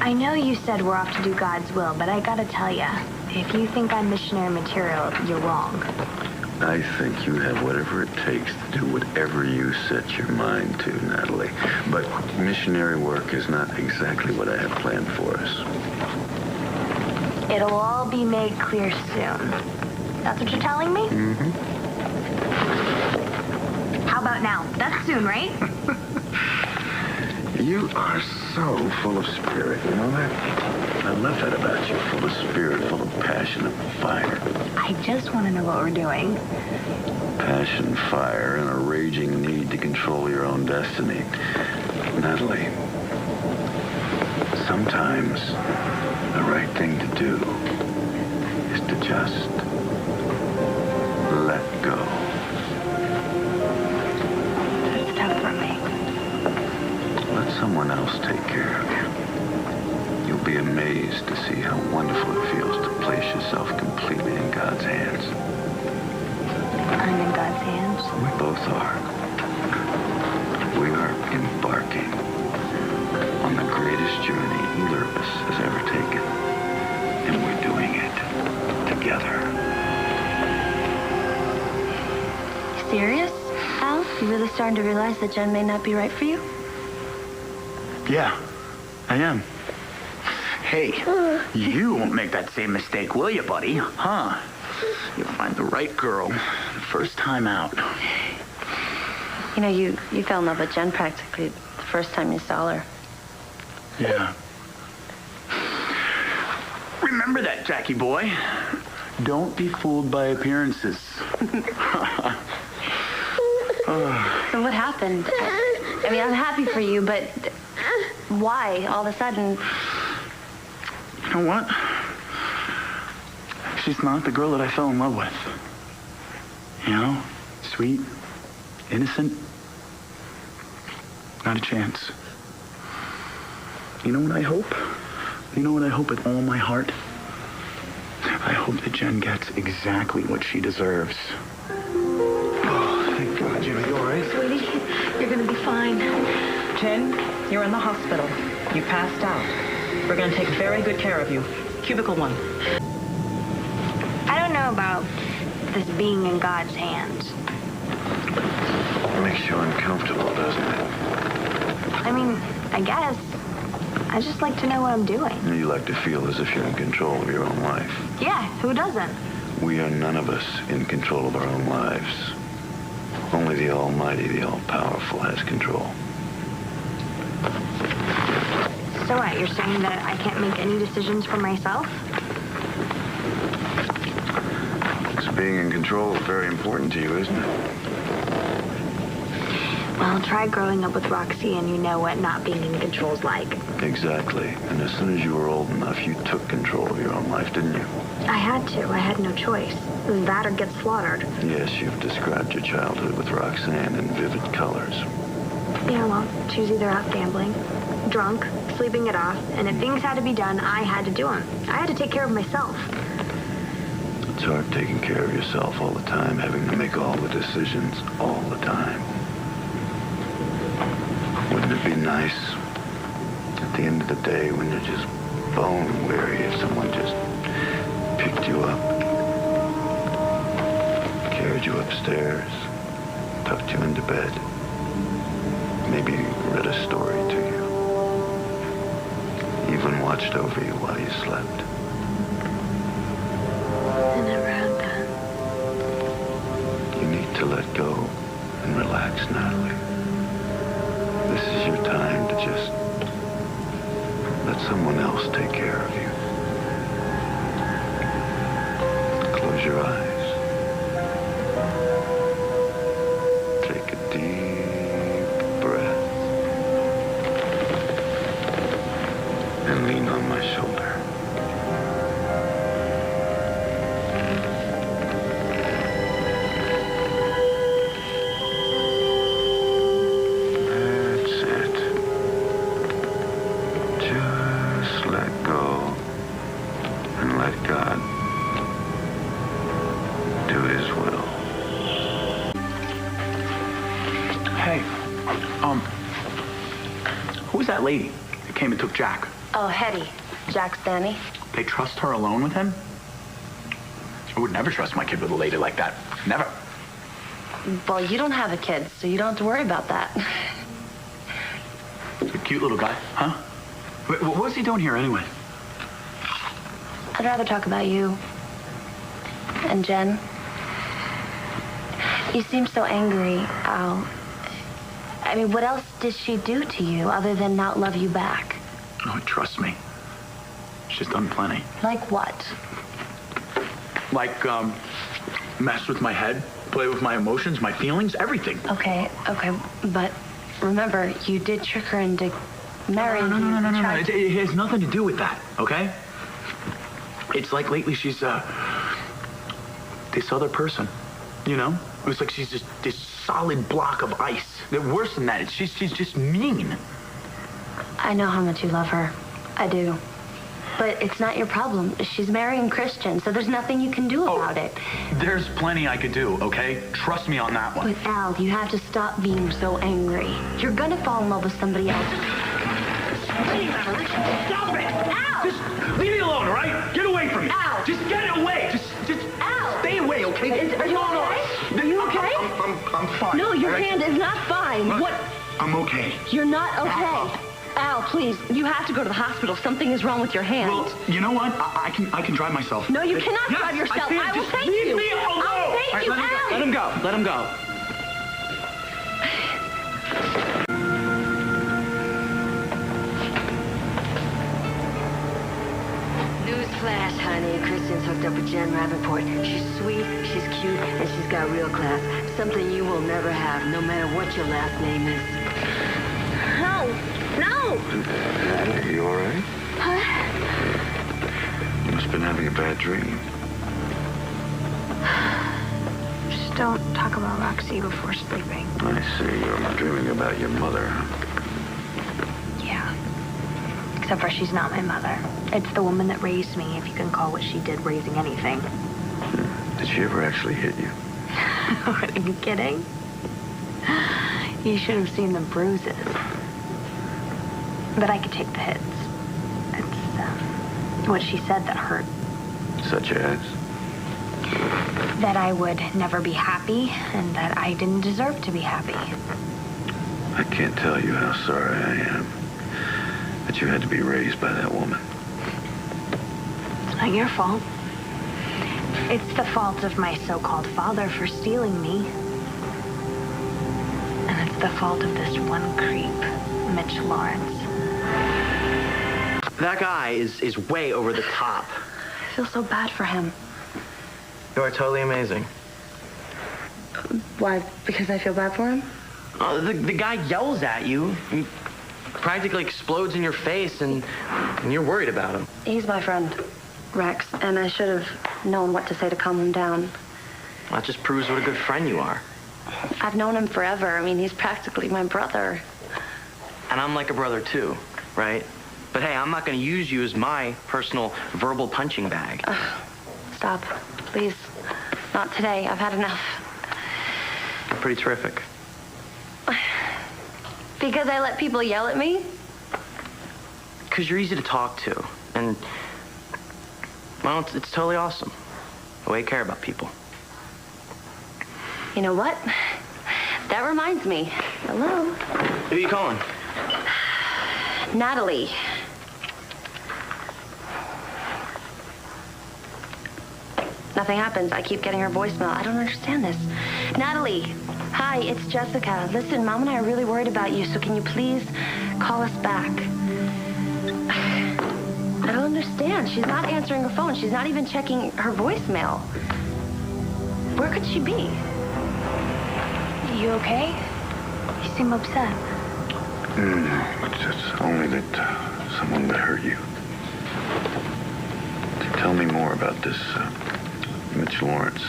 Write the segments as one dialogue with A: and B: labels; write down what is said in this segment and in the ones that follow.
A: I know you said we're off to do God's will, but I gotta tell ya, if you think I'm missionary material, you're wrong.
B: I think you have whatever it takes to do whatever you set your mind to, Natalie. But missionary work is not exactly what I have planned for us.
A: It'll all be made clear soon. That's what you're telling me?
B: Mm-hmm.
A: How about now? That's soon, right?
B: You are so full of spirit, you know that? I love that about you. Full of spirit, full of passion and fire.
A: I just want to know what we're doing.
B: Passion, fire, and a raging need to control your own destiny. Natalie, sometimes the right thing to do is to just let go.
A: It's tough for me.
B: Let someone else take care of you. You'll be amazed to see how wonderful it feels to place yourself completely in God's hands.
A: I'm in God's hands.
B: We both are. We are embarking on the greatest journey either of us has ever taken. And we're doing it together.
A: Serious, Al? You really starting to realize that Jen may not be right for you?
C: Yeah, I am. Hey, you won't make that same mistake, will you, buddy? Huh? You'll find the right girl the first time out.
A: You know, you fell in love with Jen practically the first time you saw her.
C: Yeah. Remember that, Jackie boy. Don't be fooled by appearances.
A: So what happened? I mean, I'm happy for you, but why all of a sudden?
C: You know what? She's not the girl that I fell in love with. You know? Sweet, innocent. Not a chance. You know what I hope? You know what I hope with all my heart? I hope that Jen gets exactly what she deserves.
B: Oh, thank God, Jimmy. You all right?
A: Sweetie, you're gonna be fine.
D: Jen, you're in the hospital. You passed out. We're going to take very good care of you. Cubicle 1.
A: I don't know about this being in God's hands.
B: It makes you uncomfortable, doesn't it?
A: I mean, I guess. I just like to know what I'm doing.
B: You like to feel as if you're in control of your own life.
A: Yeah, who doesn't?
B: We are none of us in control of our own lives. Only the Almighty, the All-Powerful, has control.
A: So what, you're saying that I can't make any decisions for myself?
B: So being in control is very important to you, isn't it?
A: Well, try growing up with Roxy and you know what not being in control's like.
B: Exactly. And as soon as you were old enough, you took control of your own life, didn't you?
A: I had to. I had no choice. That or get slaughtered.
B: Yes, you've described your childhood with Roxanne in vivid colors.
A: Yeah, well, she was either out gambling, drunk, sleeping it off, and if things had to be done, I had to do them. I had to take care of myself.
B: It's hard taking care of yourself all the time, having to make all the decisions all the time. Wouldn't it be nice at the end of the day when you're just bone weary if someone just picked you up, carried you upstairs, tucked you into bed, maybe read a story to you, even watched over you while you slept?
A: I never had that.
B: You need to let go and relax, Natalie. This is your time to just let someone else take care of you. Close your eyes. Take a deep breath. And lean on my shoulder.
C: Who's that lady that came and took Jack?
E: Oh, Hetty. Jack's Danny.
C: They trust her alone with him? I would never trust my kid with a lady like that. Never.
E: Well, you don't have a kid, so you don't have to worry about that.
C: He's a cute little guy, huh? What's he doing here anyway?
E: I'd rather talk about you. And Jen. You seem so angry, Al. I mean, what else did she do to you other than not love you back?
C: Oh, trust me. She's done plenty.
E: Like what?
C: Like, mess with my head, play with my emotions, my feelings, everything.
E: Okay, but remember, you did trick her into marrying you.
C: No. It has nothing to do with that, okay? It's like lately she's, this other person, you know? It was like she's just this solid block of ice. Worse than that, she's just mean.
E: I know how much you love her. I do. But it's not your problem. She's marrying Cristian, so there's nothing you can do about it.
C: There's plenty I could do, okay? Trust me on that one.
E: But Al, you have to stop being so angry. You're gonna fall in love with somebody else.
C: Stop it!
E: Al!
C: Just leave me alone, all right? Get away from me.
E: Al!
C: Just get away. Just
E: Al!
C: Stay away, okay?
E: Are you okay? Are you okay?
C: I'm fine.
E: No, your
C: all right?
E: hand is not fine. What?
C: I'm okay.
E: You're not okay. Al, please, you have to go to the hospital. Something is wrong with your hand.
C: Well, you know what? I can drive myself.
E: No, you cannot
C: Yes,
E: drive yourself.
C: I
E: will
C: just
E: take
C: leave
E: you.
C: me alone.
E: I'll take
C: All right,
E: you,
C: let him
E: Al.
C: go. Let him go.
F: Newsflash, honey. Cristian's hooked up with Jen Rappaport. She's sweet, she's cute, and she's got real class. Something you will never have, no matter what your last name is.
A: No!
B: Natalie, you all right? You must have been having a bad dream.
A: Just don't talk about Roxy before sleeping.
B: I see. You're dreaming about your mother.
A: Yeah. Except for she's not my mother. It's the woman that raised me, if you can call what she did raising anything.
B: Did she ever actually hit you?
A: Are you kidding? You should have seen the bruises. But I could take the hits. It's what she said that hurt.
B: Such as?
A: That I would never be happy, and that I didn't deserve to be happy.
B: I can't tell you how sorry I am that you had to be raised by that woman.
A: It's not your fault. It's the fault of my so-called father for stealing me. And it's the fault of this one creep, Mitch Lawrence.
G: That guy is way over the top.
E: I feel so bad for him.
G: You are totally amazing.
E: Why? Because I feel bad for him?
G: The guy yells at you, and practically explodes in your face, and you're worried about him.
E: He's my friend, Rex, and I should have known what to say to calm him down.
G: That just proves what a good friend you are.
E: I've known him forever. I mean, he's practically my brother.
G: And I'm like a brother too, right? But hey, I'm not going to use you as my personal verbal punching bag.
E: Stop, please. Not today. I've had enough.
G: You're pretty terrific.
E: Because I let people yell at me?
G: Because you're easy to talk to, and well, it's totally awesome. The way you care about people.
E: You know what? That reminds me. Hello?
G: Who are you calling?
E: Natalie. Nothing happens. I keep getting her voicemail. I don't understand this. Natalie, hi, it's Jessica. Listen, Mom and I are really worried about you, so can you please call us back? I don't understand. She's not answering her phone. She's not even checking her voicemail. Where could she be?
A: You okay? You seem upset.
B: It's only that someone would hurt you. Tell me more about this, Mitch Lawrence.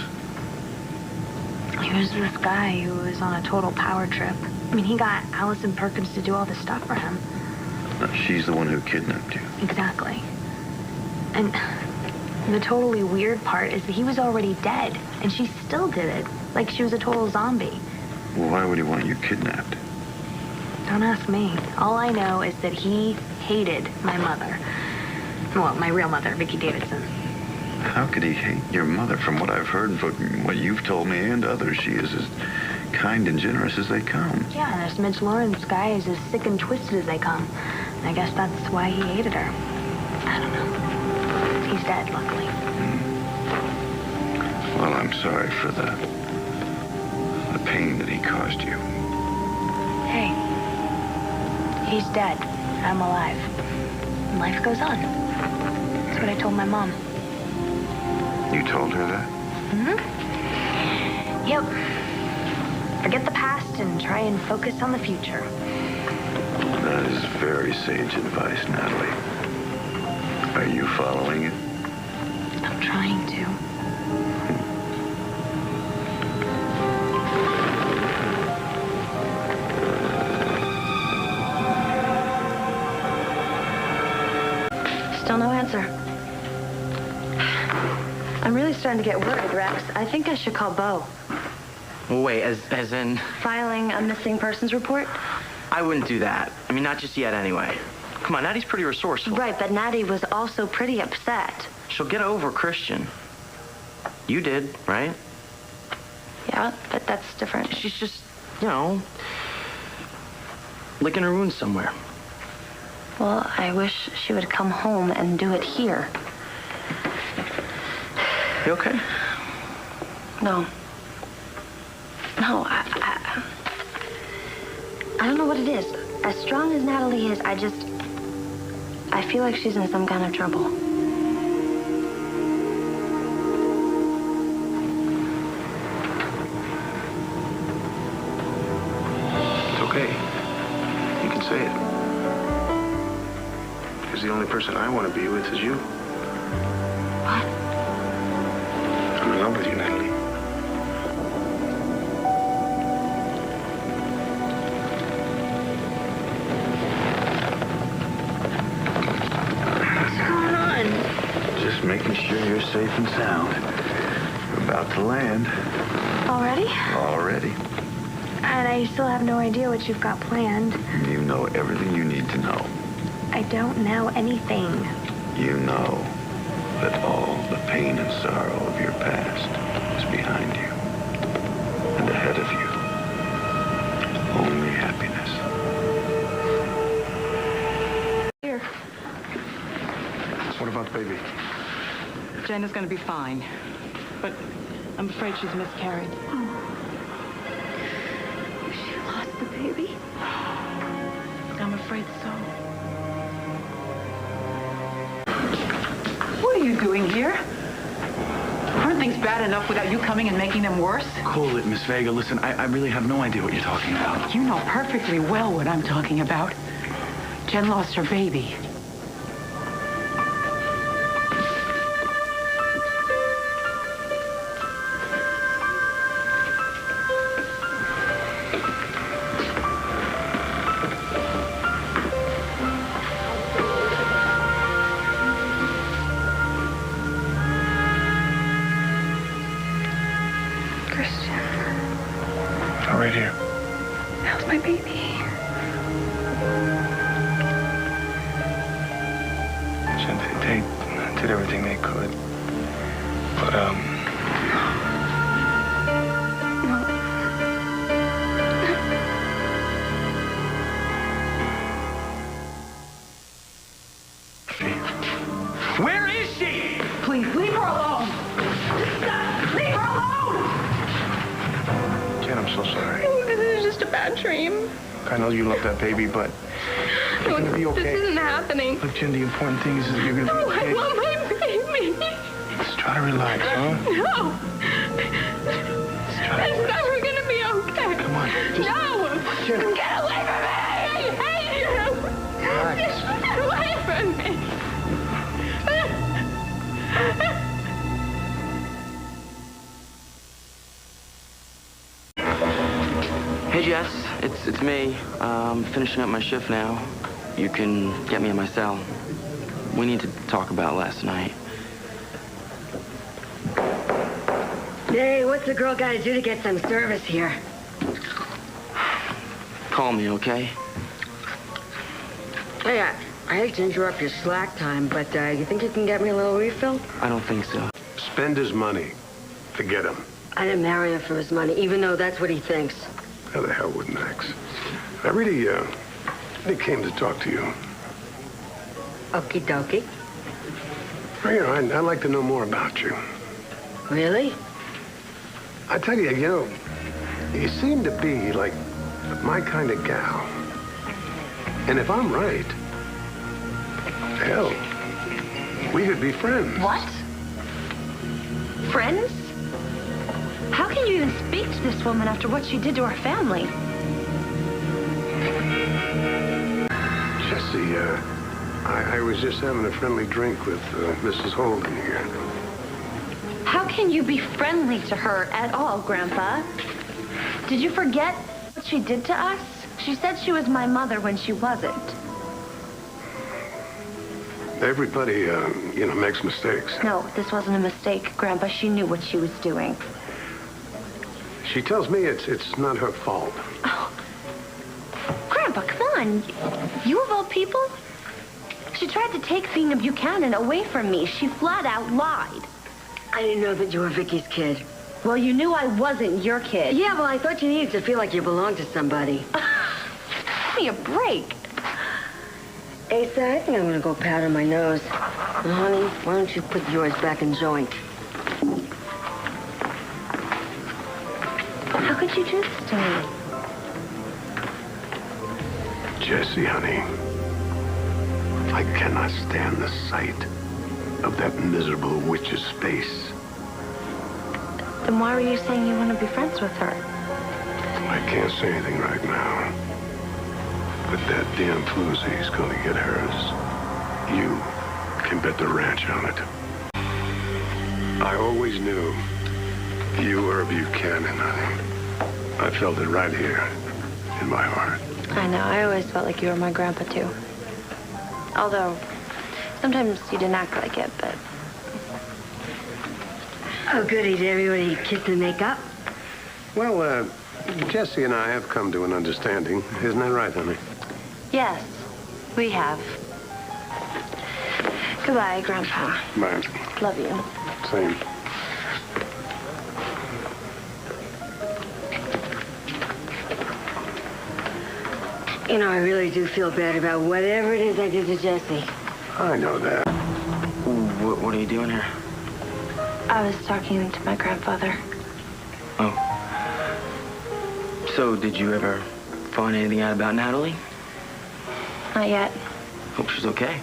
A: He was this guy who was on a total power trip. I mean, he got Allison Perkins to do all this stuff for him.
B: She's the one who kidnapped you.
A: Exactly. And the totally weird part is that he was already dead, and she still did it, like she was a total zombie.
B: Well, why would he want you kidnapped?
A: Don't ask me. All I know is that he hated my mother. Well, my real mother, Vicky Davidson.
B: How could he hate your mother? From what I've heard and from what you've told me and others, she is as kind and generous as they come.
A: Yeah, and this Mitch Lawrence guy is as sick and twisted as they come. I guess that's why he hated her. I don't know. He's dead, luckily.
B: Well, I'm sorry for the pain that he caused you.
A: Hey, he's dead. I'm alive. Life goes on. That's what I told my mom.
B: You told her that?
A: Mm-hmm. Yep. Forget the past and try and focus on the future.
B: That is very sage advice, Natalie. Are you following it?
A: I'm trying to.
E: Still no answer. I'm really starting to get worried, Rex. I think I should call Bo.
G: Well, wait, as in?
E: Filing a missing persons report?
G: I wouldn't do that. I mean, not just yet anyway. Come on, Natty's pretty resourceful.
E: Right, but Natty was also pretty upset.
G: She'll get over Cristian. You did, right?
E: Yeah, but that's different.
G: She's just, you know, licking her wounds somewhere.
E: Well, I wish she would come home and do it here.
G: You okay?
E: No. No, I don't know what it is. As strong as Natalie is, I feel like she's in some kind of trouble.
H: It's okay. You can say it. Because the only person I want to be with is you.
E: What?
H: I'm in love with you, Natalie.
B: Just making sure you're safe and sound. We're about to land.
A: Already?
B: Already.
A: And I still have no idea what you've got planned.
B: You know everything you need to know.
A: I don't know anything.
B: You know that all the pain and sorrow of your past is behind you. And ahead of you, only happiness.
A: Here.
H: What about the baby?
D: Jen is going to be fine. But I'm afraid she's miscarried.
A: She lost the baby?
D: I'm afraid so. What are you doing here? Aren't things bad enough without you coming and making them worse?
C: Cool it, Miss Vega. Listen, I really have no idea what you're talking about.
D: You know perfectly well what I'm talking about. Jen lost her baby.
H: Right here.
A: How's my baby?
H: They did everything they could. But,
C: Where is she?
D: Please, leave her alone! Leave her alone!
H: Jen, I'm so sorry.
A: This is just a bad dream.
H: I know you love that baby, but you're gonna be okay.
A: This isn't happening.
H: Look, Jen, the important thing is that you're gonna be
A: No,
H: okay.
A: I want my baby.
H: Just try to relax, huh?
A: No.
H: Just try to
A: It's
H: relax.
A: never gonna be okay.
H: Come on, just
A: No!
H: Jen.
A: Get away from me! I hate you!
H: Relax.
A: Get away from me!
G: Hey, Jess, it's me. I'm finishing up my shift now. You can get me in my cell. We need to talk about last night.
F: Hey, what's the girl got to do to get some service here?
G: Call me, okay?
F: Hey, I hate to interrupt your slack time, but you think you can get me a little refill?
G: I don't think so.
I: Spend his money to get him.
F: I didn't marry him for his money, even though that's what he thinks.
I: How the hell wouldn't Max? I really came to talk to you.
F: Okie dokie.
I: Well, you know, I'd like to know more about you.
F: Really?
I: I tell you, you seem to be like my kind of gal. And if I'm right, hell, we could be friends.
E: What? Friends? How can you even speak to this woman after what she did to our family?
I: Jesse, I was just having a friendly drink with Mrs. Holden here.
E: How can you be friendly to her at all, Grandpa? Did you forget what she did to us? She said she was my mother when she wasn't.
I: Everybody, makes mistakes.
E: No, this wasn't a mistake, Grandpa. She knew what she was doing.
I: She tells me it's not her fault.
E: Oh. Grandpa, come on. You of all people? She tried to take Fina Buchanan away from me. She flat out lied.
F: I didn't know that you were Vicky's kid.
E: Well, you knew I wasn't your kid.
F: Yeah, well, I thought you needed to feel like you belonged to somebody.
E: Give me a break.
F: Asa, I think I'm gonna go powder my nose. And honey, why don't you put yours back in joint?
E: How could you do this to me?
I: Jesse, honey, I cannot stand the sight of that miserable witch's face.
E: Then why were you saying you want to be friends with her?
I: I can't say anything right now. But that damn floozy's gonna get hers. You can bet the ranch on it. I always knew you were a Buchanan, honey. I felt it right here in my heart.
E: I know. I always felt like you were my grandpa, too. Although, sometimes you didn't act like it, but...
F: Oh, goody. Did everybody kiss and make up?
I: Well, Jesse and I have come to an understanding. Isn't that right, honey?
E: Yes, we have. Goodbye, Grandpa.
I: Bye.
E: Love you.
I: Same.
F: You know, I really do feel bad about whatever it is I did to Jesse.
I: I know that.
G: What are you doing here?
E: I was talking to my grandfather.
G: Oh. So, did you ever find anything out about Natalie?
E: Not yet.
G: Hope she's okay.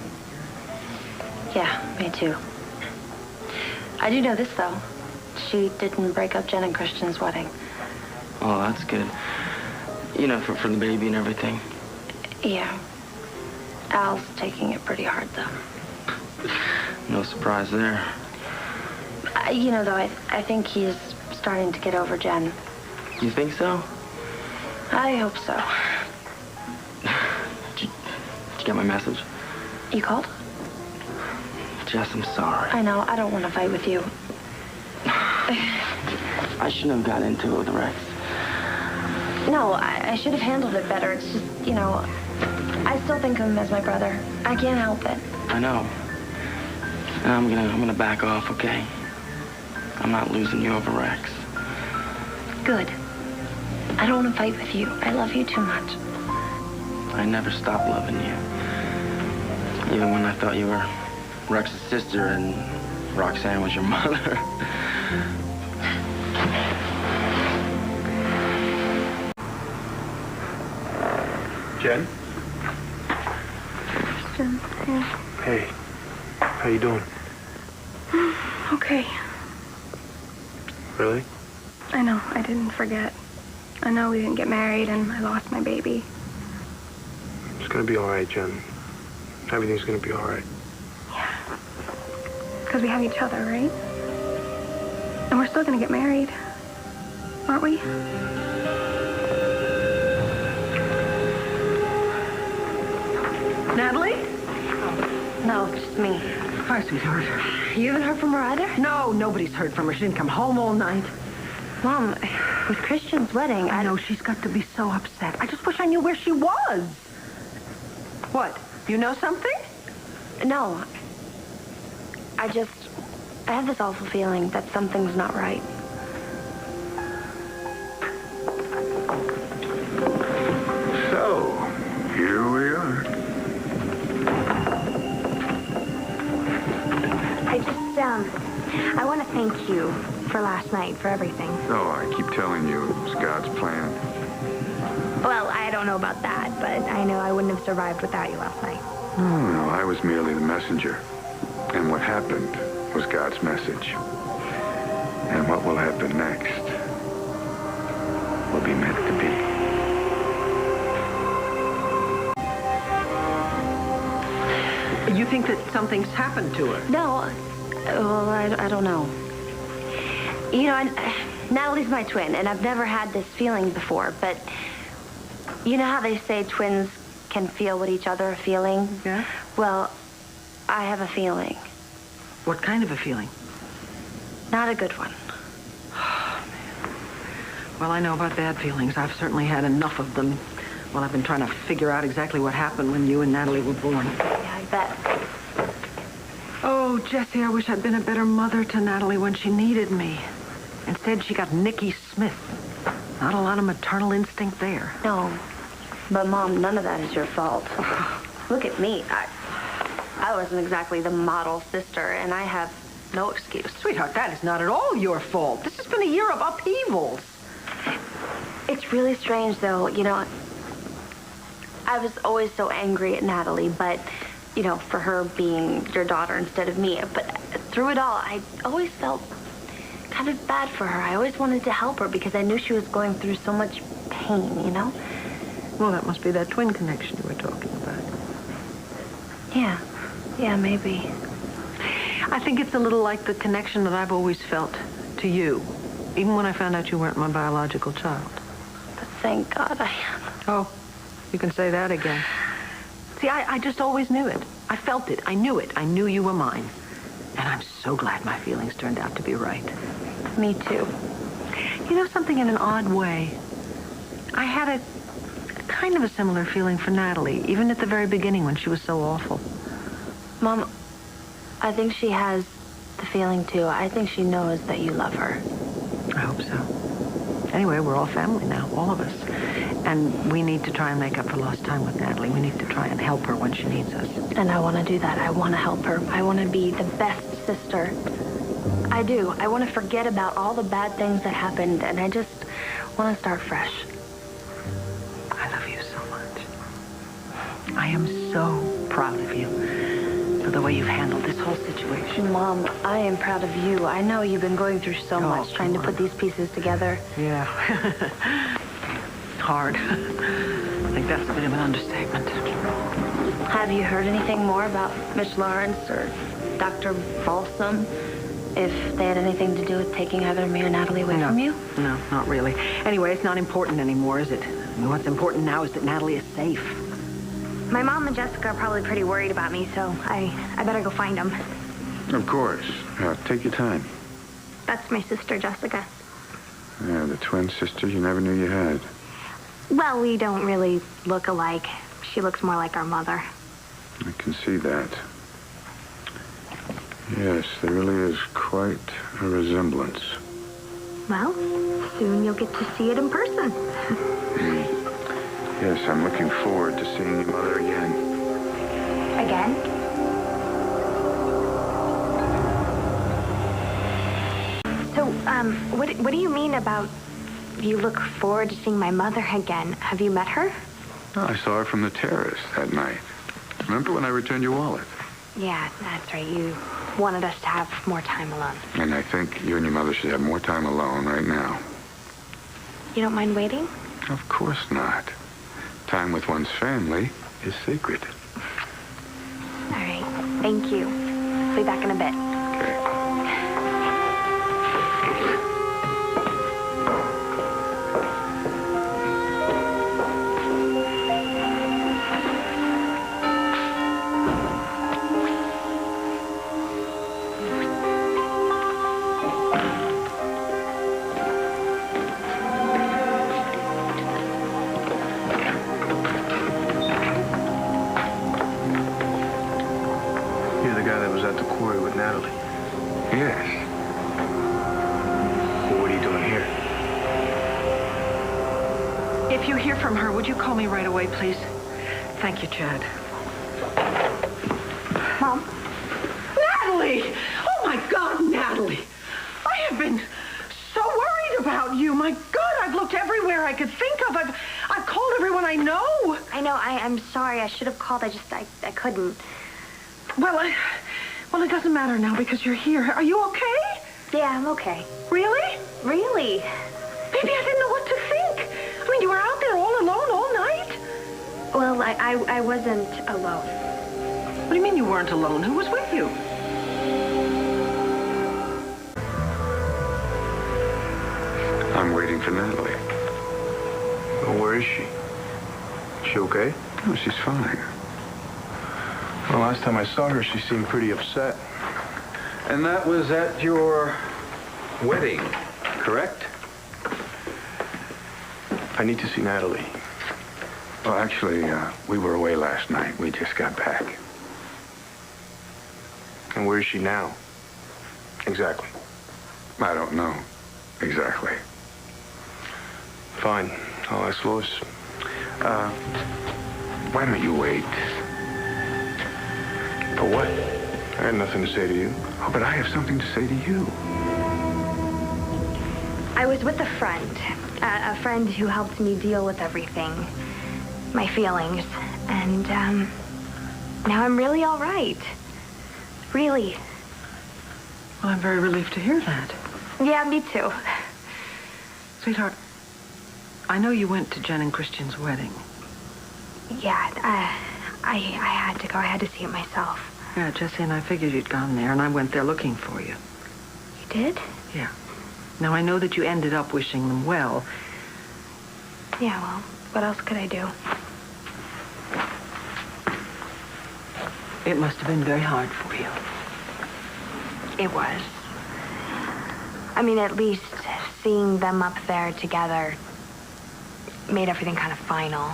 E: Yeah, me too. I do know this, though. She didn't break up Jen and Christian's wedding.
G: Oh, that's good. You know, for the baby and everything.
E: Yeah. Al's taking it pretty hard, though.
G: No surprise there.
E: You know, though, I think he's starting to get over Jen.
G: You think so?
E: I hope so.
G: Did you get my message?
E: You called?
G: Jess, I'm sorry.
E: I know. I don't want to fight with you.
G: I shouldn't have got into it with Rex.
E: No, I should have handled it better. It's just, you know, I still think of him as my brother. I can't help it.
G: I know. And I'm gonna back off, okay? I'm not losing you over Rex.
E: Good. I don't want to fight with you. I love you too much.
G: I never stopped loving you. Even when I thought you were Rex's sister and Roxanne was your mother.
H: Jen?
A: Jen, hey.
H: Hey. How you doing?
A: Okay.
H: Really?
A: I know, I didn't forget. I know we didn't get married and I lost my baby.
H: It's gonna be all right, Jen. Everything's gonna be all right.
A: Yeah. Because we have each other, right? And we're still gonna get married. Aren't we?
D: Natalie?
E: No, just me.
D: Hi, sweetheart.
E: You haven't heard from her either?
D: No, nobody's heard from her. She didn't come home all night.
E: Mom, with Christian's wedding,
D: I know she's got to be so upset. I just wish I knew where she was. What? You know something?
E: No. I have this awful feeling that something's not right.
B: So, here we are.
A: I want to thank you for last night, for everything.
B: Oh, I keep telling you, it was God's plan.
A: Well, I don't know about that, but I know I wouldn't have survived without you last night.
B: No, I was merely the messenger. And what happened was God's message. And what will happen next will be meant to be.
D: You think that something's happened to her?
E: No. Well, I don't know. You know, Natalie's my twin, and I've never had this feeling before, but you know how they say twins can feel what each other are feeling?
D: Yeah?
E: Well, I have a feeling.
D: What kind of a feeling?
E: Not a good one.
D: Oh, man. Well, I know about bad feelings. I've certainly had enough of them. Well, I've been trying to figure out exactly what happened when you and Natalie were born.
E: Yeah, I bet.
D: Oh, Jessie, I wish I'd been a better mother to Natalie when she needed me. Instead, she got Nicky Smith. Not a lot of maternal instinct there.
E: No. But, Mom, none of that is your fault. Look at me. I wasn't exactly the model sister, and I have no excuse.
D: Sweetheart, that is not at all your fault. This has been a year of upheavals.
E: It's really strange, though. You know, I was always so angry at Natalie, but, you know, for her being your daughter instead of me. But through it all, I always felt kind of bad for her. I always wanted to help her because I knew she was going through so much pain, you know?
D: Well, that must be that twin connection you were talking about.
E: Yeah. Yeah, maybe.
D: I think it's a little like the connection that I've always felt to you, even when I found out you weren't my biological child.
E: But thank God I am.
D: Oh, you can say that again. See, I just always knew it. I felt it. I knew it. I knew you were mine. And I'm so glad my feelings turned out to be right.
E: Me too.
D: You know something, in an odd way? I had a kind of a similar feeling for Natalie, even at the very beginning when she was so awful.
E: Mom, I think she has the feeling, too. I think she knows that you love her.
D: I hope so. Anyway, we're all family now, all of us. And we need to try and make up for lost time with Natalie. We need to try and help her when she needs us.
E: And I want to do that. I want to help her. I want to be the best sister. I do. I want to forget about all the bad things that happened, and I just want to start fresh.
D: I love you so much. I am so proud of you for the way you've handled this whole situation.
E: Mom, I am proud of you. I know you've been going through so much trying to put these pieces together.
D: Yeah. Hard. I think that's a bit of an understatement.
E: Have you heard anything more about Mitch Lawrence or Dr. Balsam? If they had anything to do with taking either me or Natalie away from you?
D: No, not really. Anyway, it's not important anymore, is it? I mean, what's important now is that Natalie is safe.
A: My mom and Jessica are probably pretty worried about me, so I better go find them.
B: Of course. Take your time.
A: That's my sister, Jessica.
B: Yeah, the twin sister you never knew you had.
A: Well, we don't really look alike. She looks more like our mother.
B: I can see that. Yes, there really is quite a resemblance.
A: Well, soon you'll get to see it in person.
B: Yes, I'm looking forward to seeing your mother again.
A: Again? So, what do you mean about you look forward to seeing my mother again? Have you met her?
B: Oh, I saw her from the terrace that night. Remember when I returned your wallet?
A: Yeah, that's right. You wanted us to have more time alone.
B: And I think you and your mother should have more time alone right now.
A: You don't mind waiting?
B: Of course not. Time with one's family is sacred.
A: All right. Thank you. I'll be back in a bit.
B: Okay.
H: at the quarry with Natalie.
B: Yes.
H: Well, what are you doing here?
D: If you hear from her, would you call me right away, please? Thank you, Chad.
A: Mom?
D: Natalie! Oh, my God, Natalie! I have been so worried about you. My God, I've looked everywhere I could think of. I've called everyone I know.
A: I know, I'm sorry. I should have called. I couldn't.
D: Well, it doesn't matter now because you're here. Are you okay?
A: Yeah, I'm okay.
D: Really?
A: Really?
D: Baby, I didn't know what to think. I mean, you were out there all alone all night?
A: Well, I wasn't alone.
D: What do you mean you weren't alone? Who was with you?
B: I'm waiting for Natalie.
H: Well, where is she? Is she okay?
B: Oh, she's fine.
H: Well, last time I saw her, she seemed pretty upset.
B: And that was at your wedding, correct?
H: I need to see Natalie.
B: Well, actually, we were away last night. We just got back.
H: And where is she now? Exactly.
B: I don't know exactly.
H: Fine. I'll ask Lois.
B: Why don't you wait?
H: For what? I had nothing to say to you.
B: Oh, but I have something to say to you.
A: I was with a friend who helped me deal with everything, my feelings, and now I'm really all right. Really.
D: Well, I'm very relieved to hear that.
A: Yeah, me too.
D: Sweetheart, I know you went to Jen and Cristian's wedding.
A: Yeah, I had to go. I had to see it myself.
D: Yeah, Jessie and I figured you'd gone there, and I went there looking for you.
A: You did?
D: Yeah. Now, I know that you ended up wishing them well.
A: Yeah, well, what else could I do?
D: It must have been very hard for you.
A: It was. I mean, at least seeing them up there together made everything kind of final.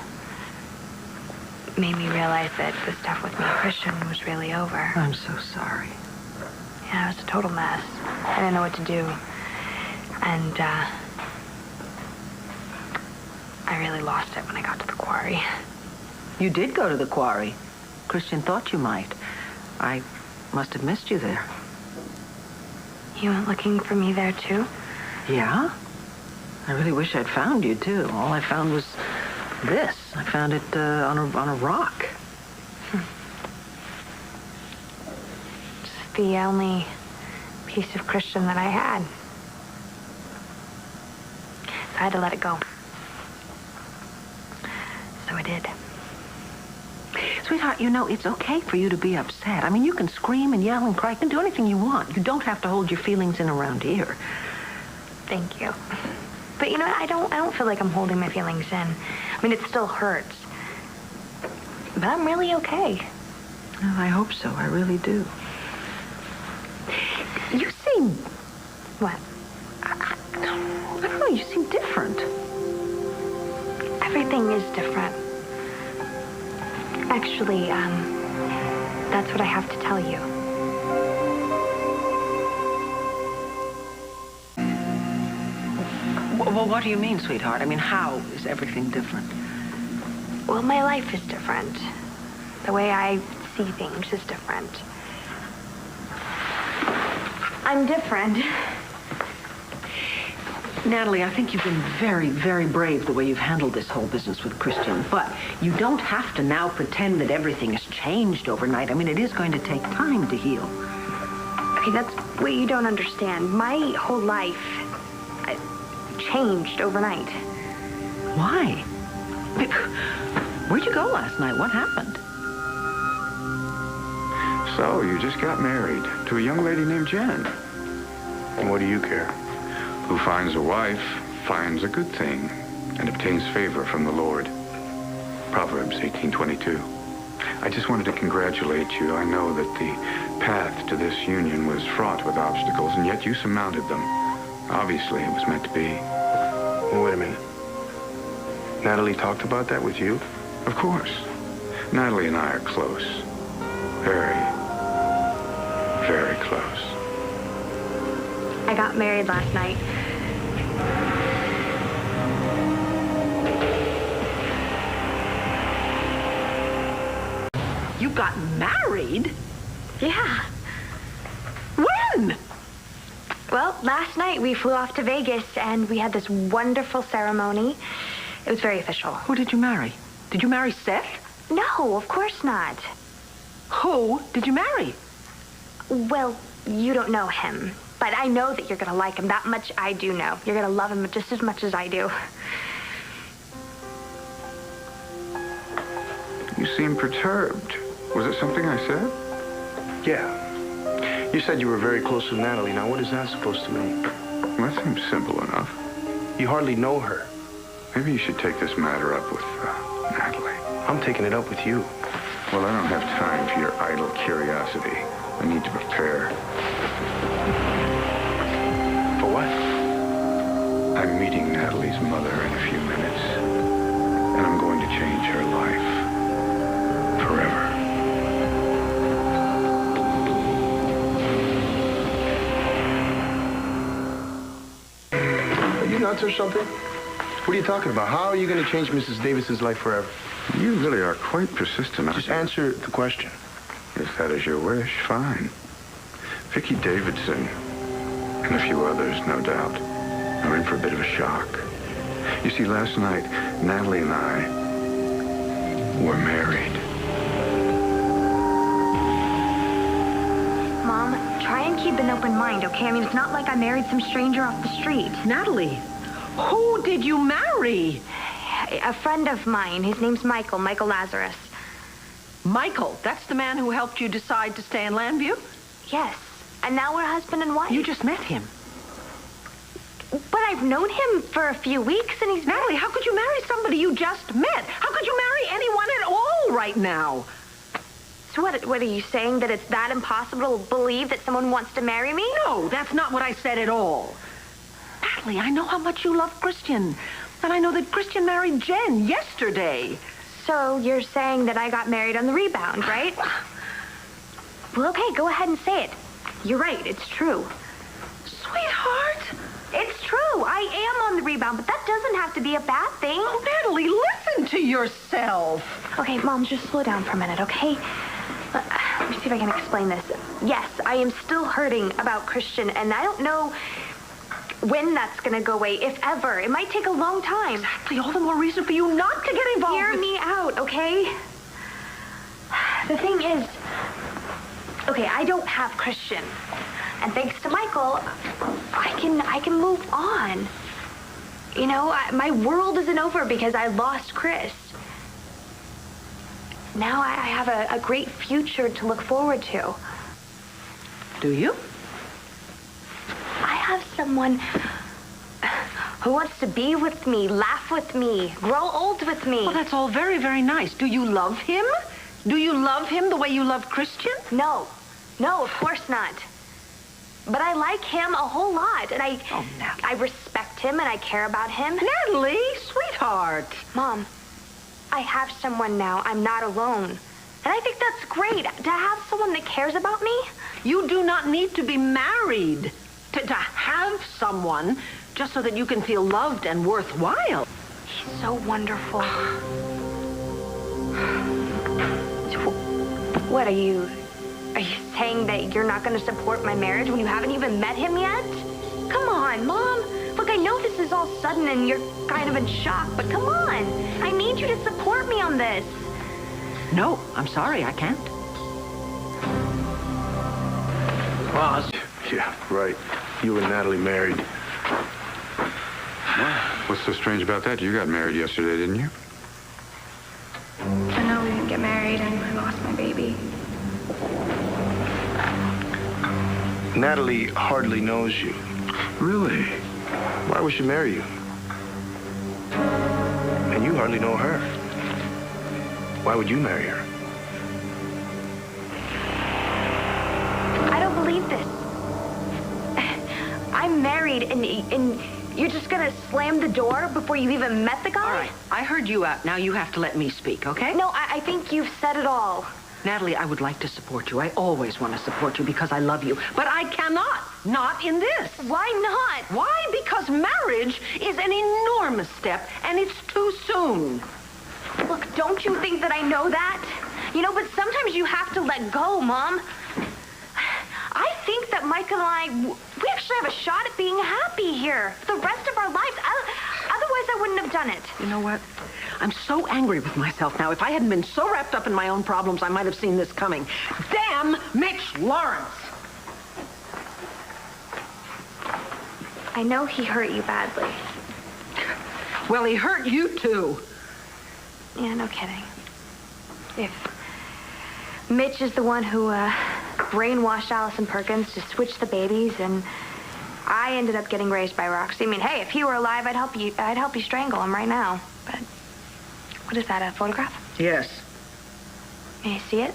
A: Made me realize that the stuff with me and Cristian was really over.
D: I'm so sorry.
A: Yeah, it was a total mess. I didn't know what to do. And, I really lost it when I got to the quarry.
D: You did go to the quarry. Cristian thought you might. I must have missed you there.
A: You went looking for me there, too?
D: Yeah? I really wish I'd found you, too. All I found was this. I found it on a rock.
A: It's the only piece of Cristian that I had. So I had to let it go. So I did.
D: Sweetheart, you know, it's okay for you to be upset. I mean, you can scream and yell and cry. You can do anything you want. You don't have to hold your feelings in around here.
A: Thank you. But you know what? I don't feel like I'm holding my feelings in. I mean, it still hurts. But I'm really okay.
D: Well, I hope so. I really do. You seem...
A: What?
D: I don't know. You seem different.
A: Everything is different. Actually, that's what I have to tell you.
D: Well, what do you mean, sweetheart? I mean, how is everything different?
A: Well, my life is different. The way I see things is different. I'm different.
D: Natalie, I think you've been very, very brave the way you've handled this whole business with Cristian. But you don't have to now pretend that everything has changed overnight. I mean, it is going to take time to heal.
A: Okay, that's what you don't understand. My whole life changed overnight.
D: Why? Where'd you go last night? What happened?
B: So, you just got married to a young lady named Jen.
H: And what do you care?
B: Who finds a wife, finds a good thing, and obtains favor from the Lord. Proverbs 18:22. I just wanted to congratulate you. I know that the path to this union was fraught with obstacles, and yet you surmounted them. Obviously, it was meant to be.
H: Well, wait a minute. Natalie talked about that with you?
B: Of course. Natalie and I are close. Very.
I: Very close.
A: I got married last night.
D: You got married?
A: Yeah.
D: When?
A: Well, last night we flew off to Vegas and we had this wonderful ceremony. It was very official.
D: Who did you marry? Did you marry Seth?
A: No, of course not.
D: Who did you marry?
A: Well, you don't know him, but I know that you're gonna like him. That much I do know. You're gonna love him just as much as I do.
B: You seem perturbed. Was it something I said?
H: Yeah. You said you were very close with Natalie. Now, what is that supposed to mean?
B: Well, that seems simple enough.
H: You hardly know her.
B: Maybe you should take this matter up with Natalie.
H: I'm taking it up with you.
B: Well, I don't have time for your idle curiosity. I need to prepare.
H: For what?
B: I'm meeting Natalie's mother in a few minutes, and I'm going to change her life forever.
H: Are you nuts or something? What are you talking about? How are you going to change Mrs. Davis's life forever?
B: You really are quite persistent, aren't
H: Just
B: you?
H: answer the question.
B: If that is your wish, fine. Vicky Davidson, and a few others, no doubt, are in for a bit of a shock. You see, last night, Natalie and I were married.
A: Mom, try and keep an open mind, okay? I mean, it's not like I married some stranger off the street.
D: Natalie, who did you marry?
A: A friend of mine. His name's Michael Lazarus.
D: Michael, that's the man who helped you decide to stay in Llanfair?
A: Yes. And now we're husband and wife.
D: You just met him.
A: But I've known him for a few weeks and he's
D: Natalie, how could you marry somebody you just met? How could you marry anyone at all right now?
A: So what are you saying, that it's that impossible to believe that someone wants to marry me?
D: No, that's not what I said at all. Natalie, I know how much you love Cristian. And I know that Cristian married Jen yesterday.
A: So you're saying that I got married on the rebound, right? Well, okay, go ahead and say it. You're right, it's true.
D: Sweetheart.
A: It's true. I am on the rebound, but that doesn't have to be a bad thing.
D: Oh, Natalie, listen to yourself.
A: Okay, Mom, just slow down for a minute, okay? Let me see if I can explain this. Yes, I am still hurting about Cristian, and I don't know when that's going to go away, if ever. It might take a long time.
D: Exactly. All the more reason for you not to get involved.
A: Hear me out, okay? The thing is, okay, I don't have Cristian. And thanks to Michael, I can move on. You know, my world isn't over because I lost Chris. Now I have a great future to look forward to.
D: Do you?
A: I have someone who wants to be with me, laugh with me, grow old with me.
D: Well, that's all very, very nice. Do you love him? Do you love him the way you love Cristian?
A: No, of course not. But I like him a whole lot, and I respect him and I care about him.
D: Natalie, sweetheart.
A: Mom, I have someone now. I'm not alone. And I think that's great, to have someone that cares about me.
D: You do not need to be married to have someone just so that you can feel loved and worthwhile.
A: He's so wonderful. What, are you saying that you're not going to support my marriage when you haven't even met him yet? Come on, Mom. Look, I know this is all sudden and you're kind of in shock, but come on. I need you to support me on this.
D: No, I'm sorry, I can't.
H: Well, yeah, right. You and Natalie married.
B: Well, what's so strange about that? You got married yesterday, didn't you?
A: I know we didn't get married and I lost my baby.
H: Natalie hardly knows you.
B: Really?
H: Why would she marry you? And you hardly know her. Why would you marry her?
A: I don't believe this. I'm married and you're just gonna slam the door before you've even met the guy?
D: All right, I heard you out. Now you have to let me speak, okay?
A: No, I think you've said it all.
D: Natalie, I would like to support you. I always want to support you because I love you. But I cannot. Not in this.
A: Why not?
D: Why? Because marriage is an enormous step, and it's too soon.
A: Look, don't you think that I know that? You know, but sometimes you have to let go, Mom. I think that Mike and I, we actually have a shot at being happy here for the rest of our lives. Otherwise, I wouldn't have done it.
D: You know what? I'm so angry with myself now. If I hadn't been so wrapped up in my own problems, I might have seen this coming. Damn Mitch Lawrence!
A: I know he hurt you badly.
D: Well, he hurt you, too.
A: Yeah, no kidding. If Mitch is the one who brainwashed Allison Perkins to switch the babies, and I ended up getting raised by Roxy. I mean, hey, if he were alive, I'd help you strangle him right now. But what is that, a photograph?
D: Yes.
A: May I see it?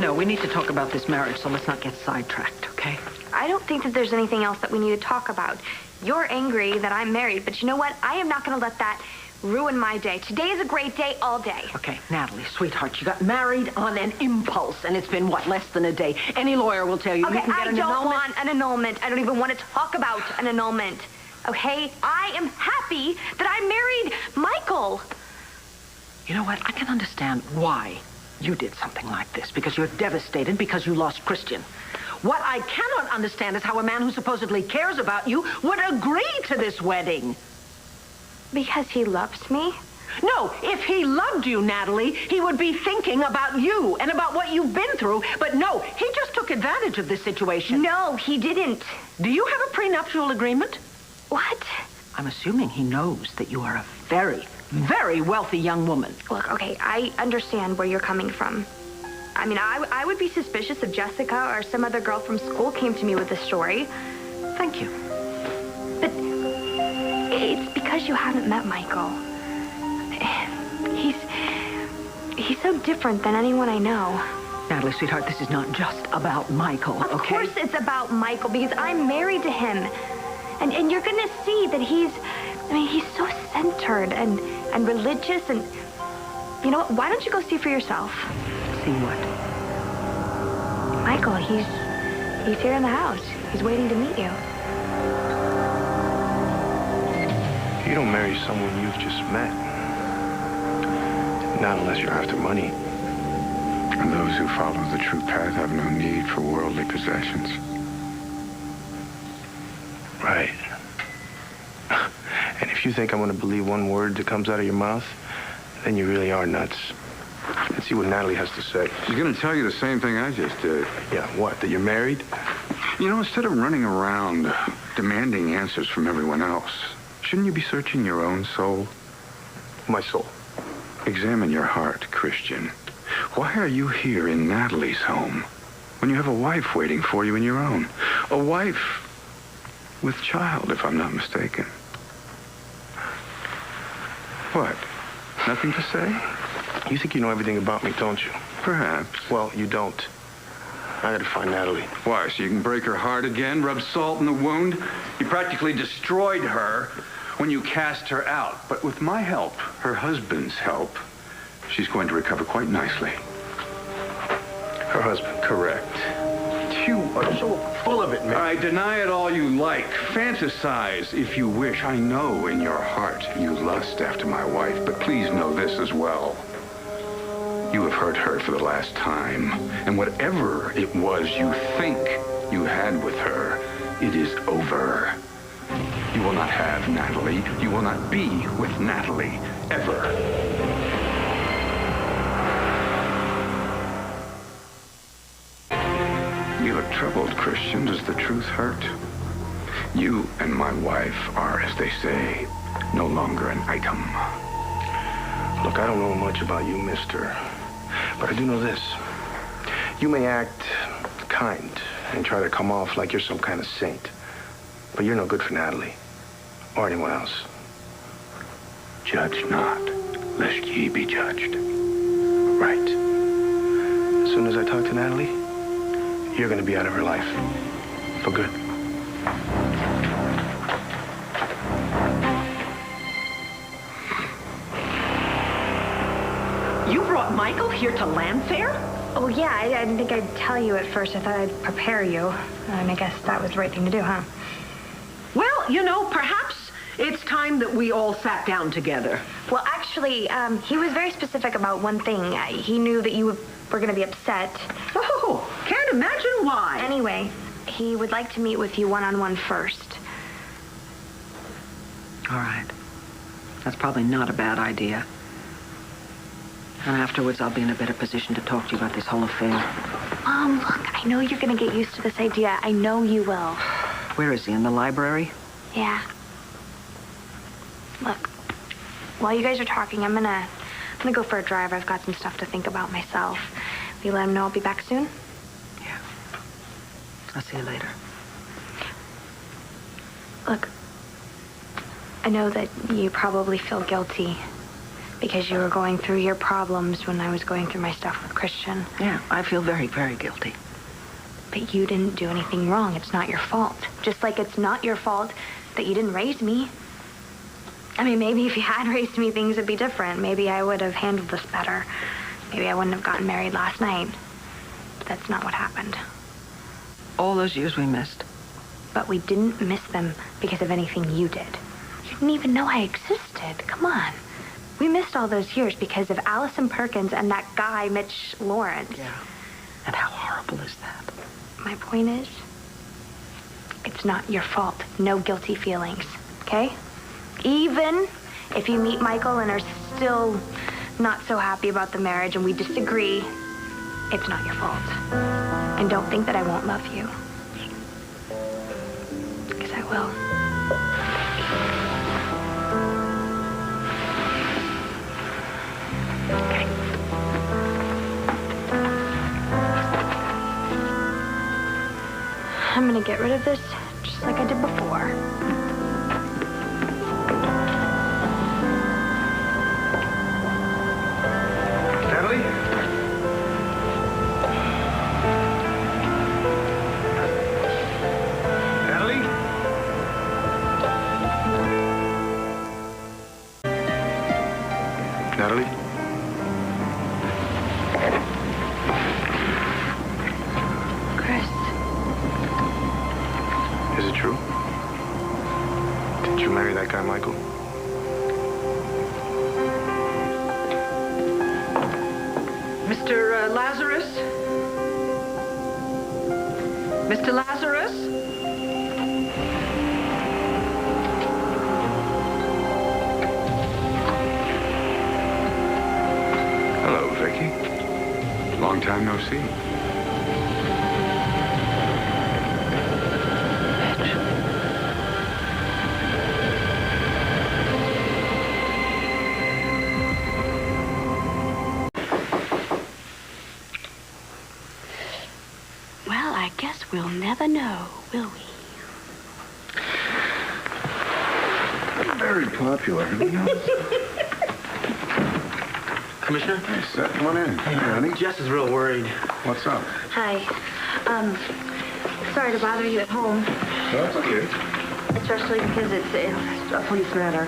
D: No, we need to talk about this marriage, so let's not get sidetracked, okay?
A: I don't think that there's anything else that we need to talk about. You're angry that I'm married, but you know what? I am not going to let that ruin my day. Today is a great day all day.
D: Okay, Natalie, sweetheart, you got married on an impulse, and it's been, what, less than a day. Any lawyer will tell you
A: Okay,
D: you can get an annulment.
A: I don't want an annulment. I don't even want to talk about an annulment. Okay? I am happy that I married Michael.
D: You know what? I can understand why you did something like this, because you're devastated because you lost Cristian. What I cannot understand is how a man who supposedly cares about you would agree to this wedding.
A: Because he loves me?
D: No, if he loved you, Natalie, he would be thinking about you and about what you've been through. But no, he just took advantage of this situation.
A: No, he didn't.
D: Do you have a prenuptial agreement?
A: What?
D: I'm assuming he knows that you are a very, very wealthy young woman.
A: Look, okay, I understand where you're coming from. I mean, I would be suspicious if Jessica or some other girl from school came to me with this story.
D: Thank you.
A: But it's because you haven't met Michael. He's so different than anyone I know.
D: Natalie, sweetheart, this is not just about Michael, okay?
A: Of course it's about Michael, because I'm married to him. And you're going to see that he's so centered and religious, and you know what? Why don't you go see for yourself?
D: See what?
A: Michael, he's here in the house. He's waiting to meet you.
H: You don't marry someone you've just met. Not unless you're after money.
B: And those who follow the true path have no need for worldly possessions.
H: Right. And if you think I'm going to believe one word that comes out of your mouth, then you really are nuts. Let's see what Natalie has to say.
B: She's going to tell you the same thing I just did.
H: Yeah, what? That you're married?
B: You know, instead of running around demanding answers from everyone else, shouldn't you be searching your own soul?
H: My soul.
B: Examine your heart, Cristian. Why are you here in Natalie's home when you have a wife waiting for you in your own? A wife with child, if I'm not mistaken. What? Nothing to say?
H: You think you know everything about me, don't you?
B: Perhaps.
H: Well, you don't. I gotta find Natalie.
B: Why, so you can break her heart again, rub salt in the wound? You practically destroyed her when you cast her out. But with my help, her husband's help, she's going to recover quite nicely.
H: Her husband?
B: Correct.
H: You are so full of it, man.
B: All right, deny it all you like. Fantasize if you wish. I know in your heart you lust after my wife, but please know this as well. You have hurt her for the last time, and whatever it was you think you had with her, it is over. You will not have Natalie. You will not be with Natalie, ever. You look troubled, Cristian. Does the truth hurt? You and my wife are, as they say, no longer an item.
H: Look, I don't know much about you, mister. But I do know this. You may act kind and try to come off like you're some kind of saint. But you're no good for Natalie. Or anyone else.
B: Judge not, lest ye be judged.
H: Right. As soon as I talk to Natalie, you're going to be out of her life. For good.
D: You brought Michael here to Llanfair?
A: Oh, yeah, I didn't think I'd tell you at first. I thought I'd prepare you. And I guess that was the right thing to do, huh?
D: Well, you know, perhaps it's time that we all sat down together.
A: Well, actually, he was very specific about one thing. He knew that you were going to be upset.
D: Oh, can't imagine why.
A: Anyway, he would like to meet with you one-on-one first.
D: All right. That's probably not a bad idea. And afterwards, I'll be in a better position to talk to you about this whole affair.
A: Mom, look, I know you're going to get used to this idea. I know you will.
D: Where is he, in the library?
A: Yeah. Look, while you guys are talking, I'm gonna go for a drive. I've got some stuff to think about myself. Will you let him know I'll be back soon?
D: Yeah. I'll see you later.
A: Look, I know that you probably feel guilty because you were going through your problems when I was going through my stuff with Cristian.
D: Yeah, I feel very, very guilty.
A: But you didn't do anything wrong. It's not your fault. Just like it's not your fault that you didn't raise me. I mean, maybe if you had raised me, things would be different. Maybe I would have handled this better. Maybe I wouldn't have gotten married last night. But that's not what happened.
D: All those years we missed.
A: But we didn't miss them because of anything you did. You didn't even know I existed. Come on. We missed all those years because of Allison Perkins and that guy, Mitch Lawrence.
D: Yeah. And how horrible is that?
A: My point is, it's not your fault. No guilty feelings, okay? Even if you meet Michael and are still not so happy about the marriage and we disagree, it's not your fault. And don't think that I won't love you. Because I will. Okay. I'm gonna get rid of this just like I did before.
H: Natalie? Natalie? Natalie?
A: Chris.
H: Is it true? Did you marry that guy, Michael?
D: Mr. Lazarus? Mr. Lazarus?
B: Hello, Vicky. Long time no see.
F: Well, I guess we'll never know, will we?
I: Very popular.
G: Commissioner?
I: Hey, Seth, come on in. Hey, honey.
G: Jess is real worried.
I: What's up?
A: Hi. Sorry to bother you at home.
I: That's okay.
A: Especially because it's a police matter.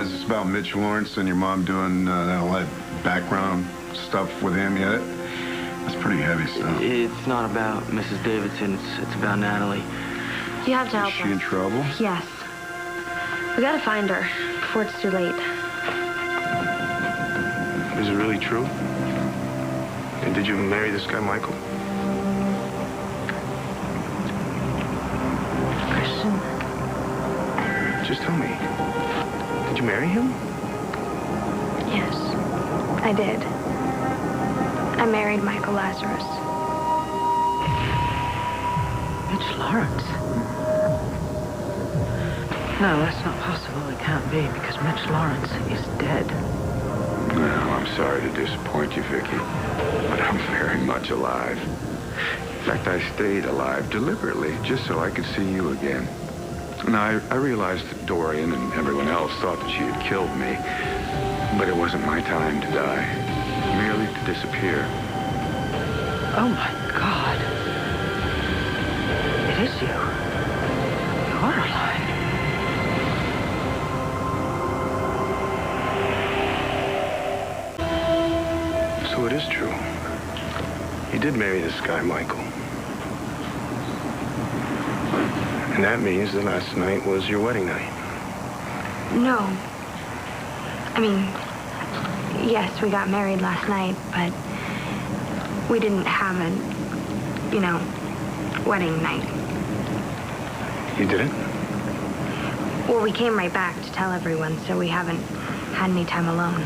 I: Is this about Mitch Lawrence and your mom doing all that background stuff with him yet? That's pretty heavy stuff.
G: It's not about Mrs. Davidson. It's about Natalie.
A: You have to help
I: Is she in
A: us.
I: trouble?
A: Yes. We gotta find her before it's too late.
H: Is it really true? And did you marry this guy, Michael?
A: Cristian.
H: Just tell me. Did you marry him?
A: Yes, I did. I married Michael Lazarus.
D: Mitch Lawrence? No, that's not possible. It can't be, because Mitch Lawrence is dead.
B: Well, I'm sorry to disappoint you, Vicky, but I'm very much alive. In fact, I stayed alive deliberately just so I could see you again. Now, I realized that Dorian and everyone else thought that she had killed me, but it wasn't my time to die, merely to disappear.
D: Oh, my God. It is you. You are alive.
H: So it is true. You did marry this guy, Michael. And that means that last night was your wedding night.
A: No. I mean, yes, we got married last night, but we didn't have a, wedding night.
H: You didn't?
A: Well, we came right back to tell everyone, so we haven't had any time alone.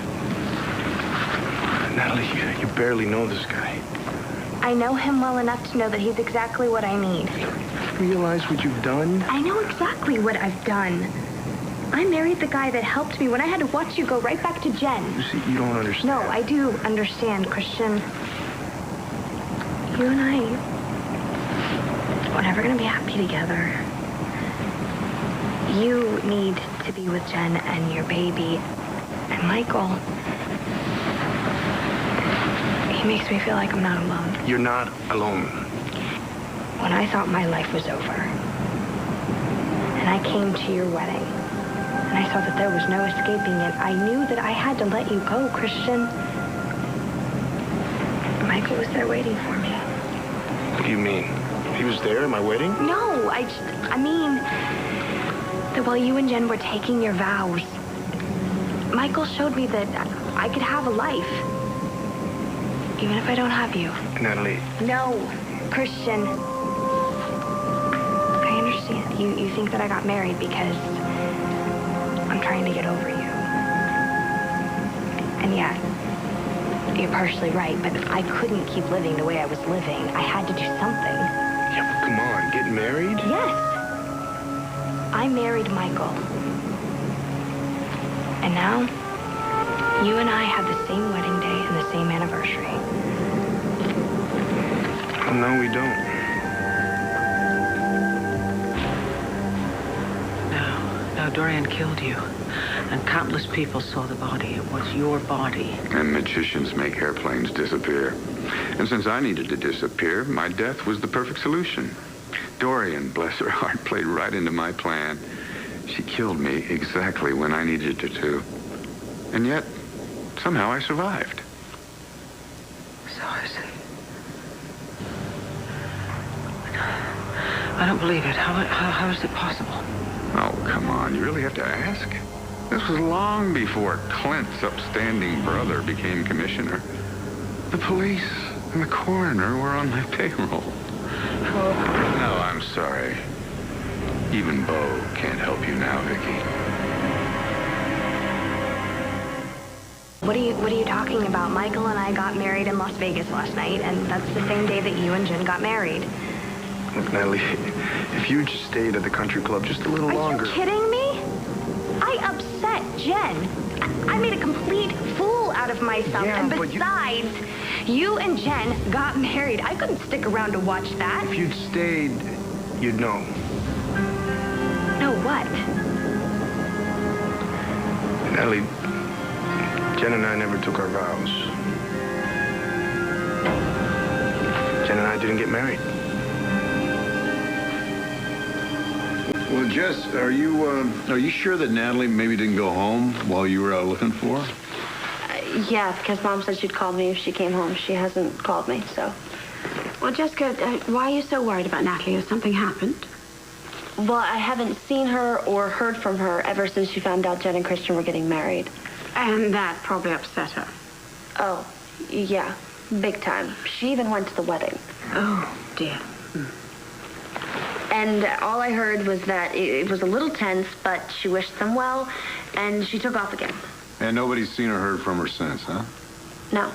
H: Natalie, you barely know this guy.
A: I know him well enough to know that he's exactly what I need.
H: Realize what you've done?
A: I know exactly what I've done. I married the guy that helped me when I had to watch you go right back to Jen.
H: You see, you don't understand.
A: No, I do understand, Cristian. You and I, we're never going to be happy together. You need to be with Jen and your baby. And Michael, he makes me feel like I'm not alone.
H: You're not alone.
A: When I thought my life was over, and I came to your wedding, and I saw that there was no escaping it, I knew that I had to let you go, Cristian. Michael was there waiting for me.
H: What do you mean? He was there at my wedding?
A: No, I mean that while you and Jen were taking your vows, Michael showed me that I could have a life, even if I don't have you.
H: Natalie.
A: No, Cristian. I understand. You think that I got married because I'm trying to get over you. And yeah, you're partially right, but I couldn't keep living the way I was living. I had to do something.
H: Yeah, but come on, get married?
A: Yes. I married Michael. And now, you and I have the same wedding day and the same anniversary.
H: Oh, no, we don't.
D: No, Dorian killed you. And countless people saw the body. It was your body.
B: And magicians make airplanes disappear. And since I needed to disappear, my death was the perfect solution. Dorian, bless her heart, played right into my plan. She killed me exactly when I needed her to. And yet, somehow I survived.
D: So is it? I don't believe it. How is it possible?
B: Oh, come on. You really have to ask? This was long before Clint's upstanding brother became commissioner. The police and the coroner were on my payroll. No, I'm sorry. Even Bo can't help you now, Vicky.
A: What are you talking about? Michael and I got married in Las Vegas last night, and that's the same day that you and Jen got married.
H: Look, Natalie, if you just stayed at the country club just a little longer...
A: Are you kidding me? I upset Jen. I made a complete fool out of myself.
H: Yeah,
A: and
H: but
A: besides, you and Jen got married. I couldn't stick around to watch that.
H: If you'd stayed, you'd know.
A: Know what?
H: Natalie, Jen and I never took our vows. Jen and I didn't get married.
J: Well, Jess, are you sure that Natalie maybe didn't go home while you were out looking for her?
E: Yeah, because Mom said she'd call me if she came home. She hasn't called me, so.
K: Well, Jessica, why are you so worried about Natalie? Has something happened?
E: Well, I haven't seen her or heard from her ever since she found out Jen and Cristian were getting married.
K: And that probably upset her.
E: Oh, yeah, big time. She even went to the wedding.
K: Oh, dear.
E: And all I heard was that it was a little tense, but she wished them well, and she took off again.
J: And nobody's seen or heard from her since, huh?
E: No.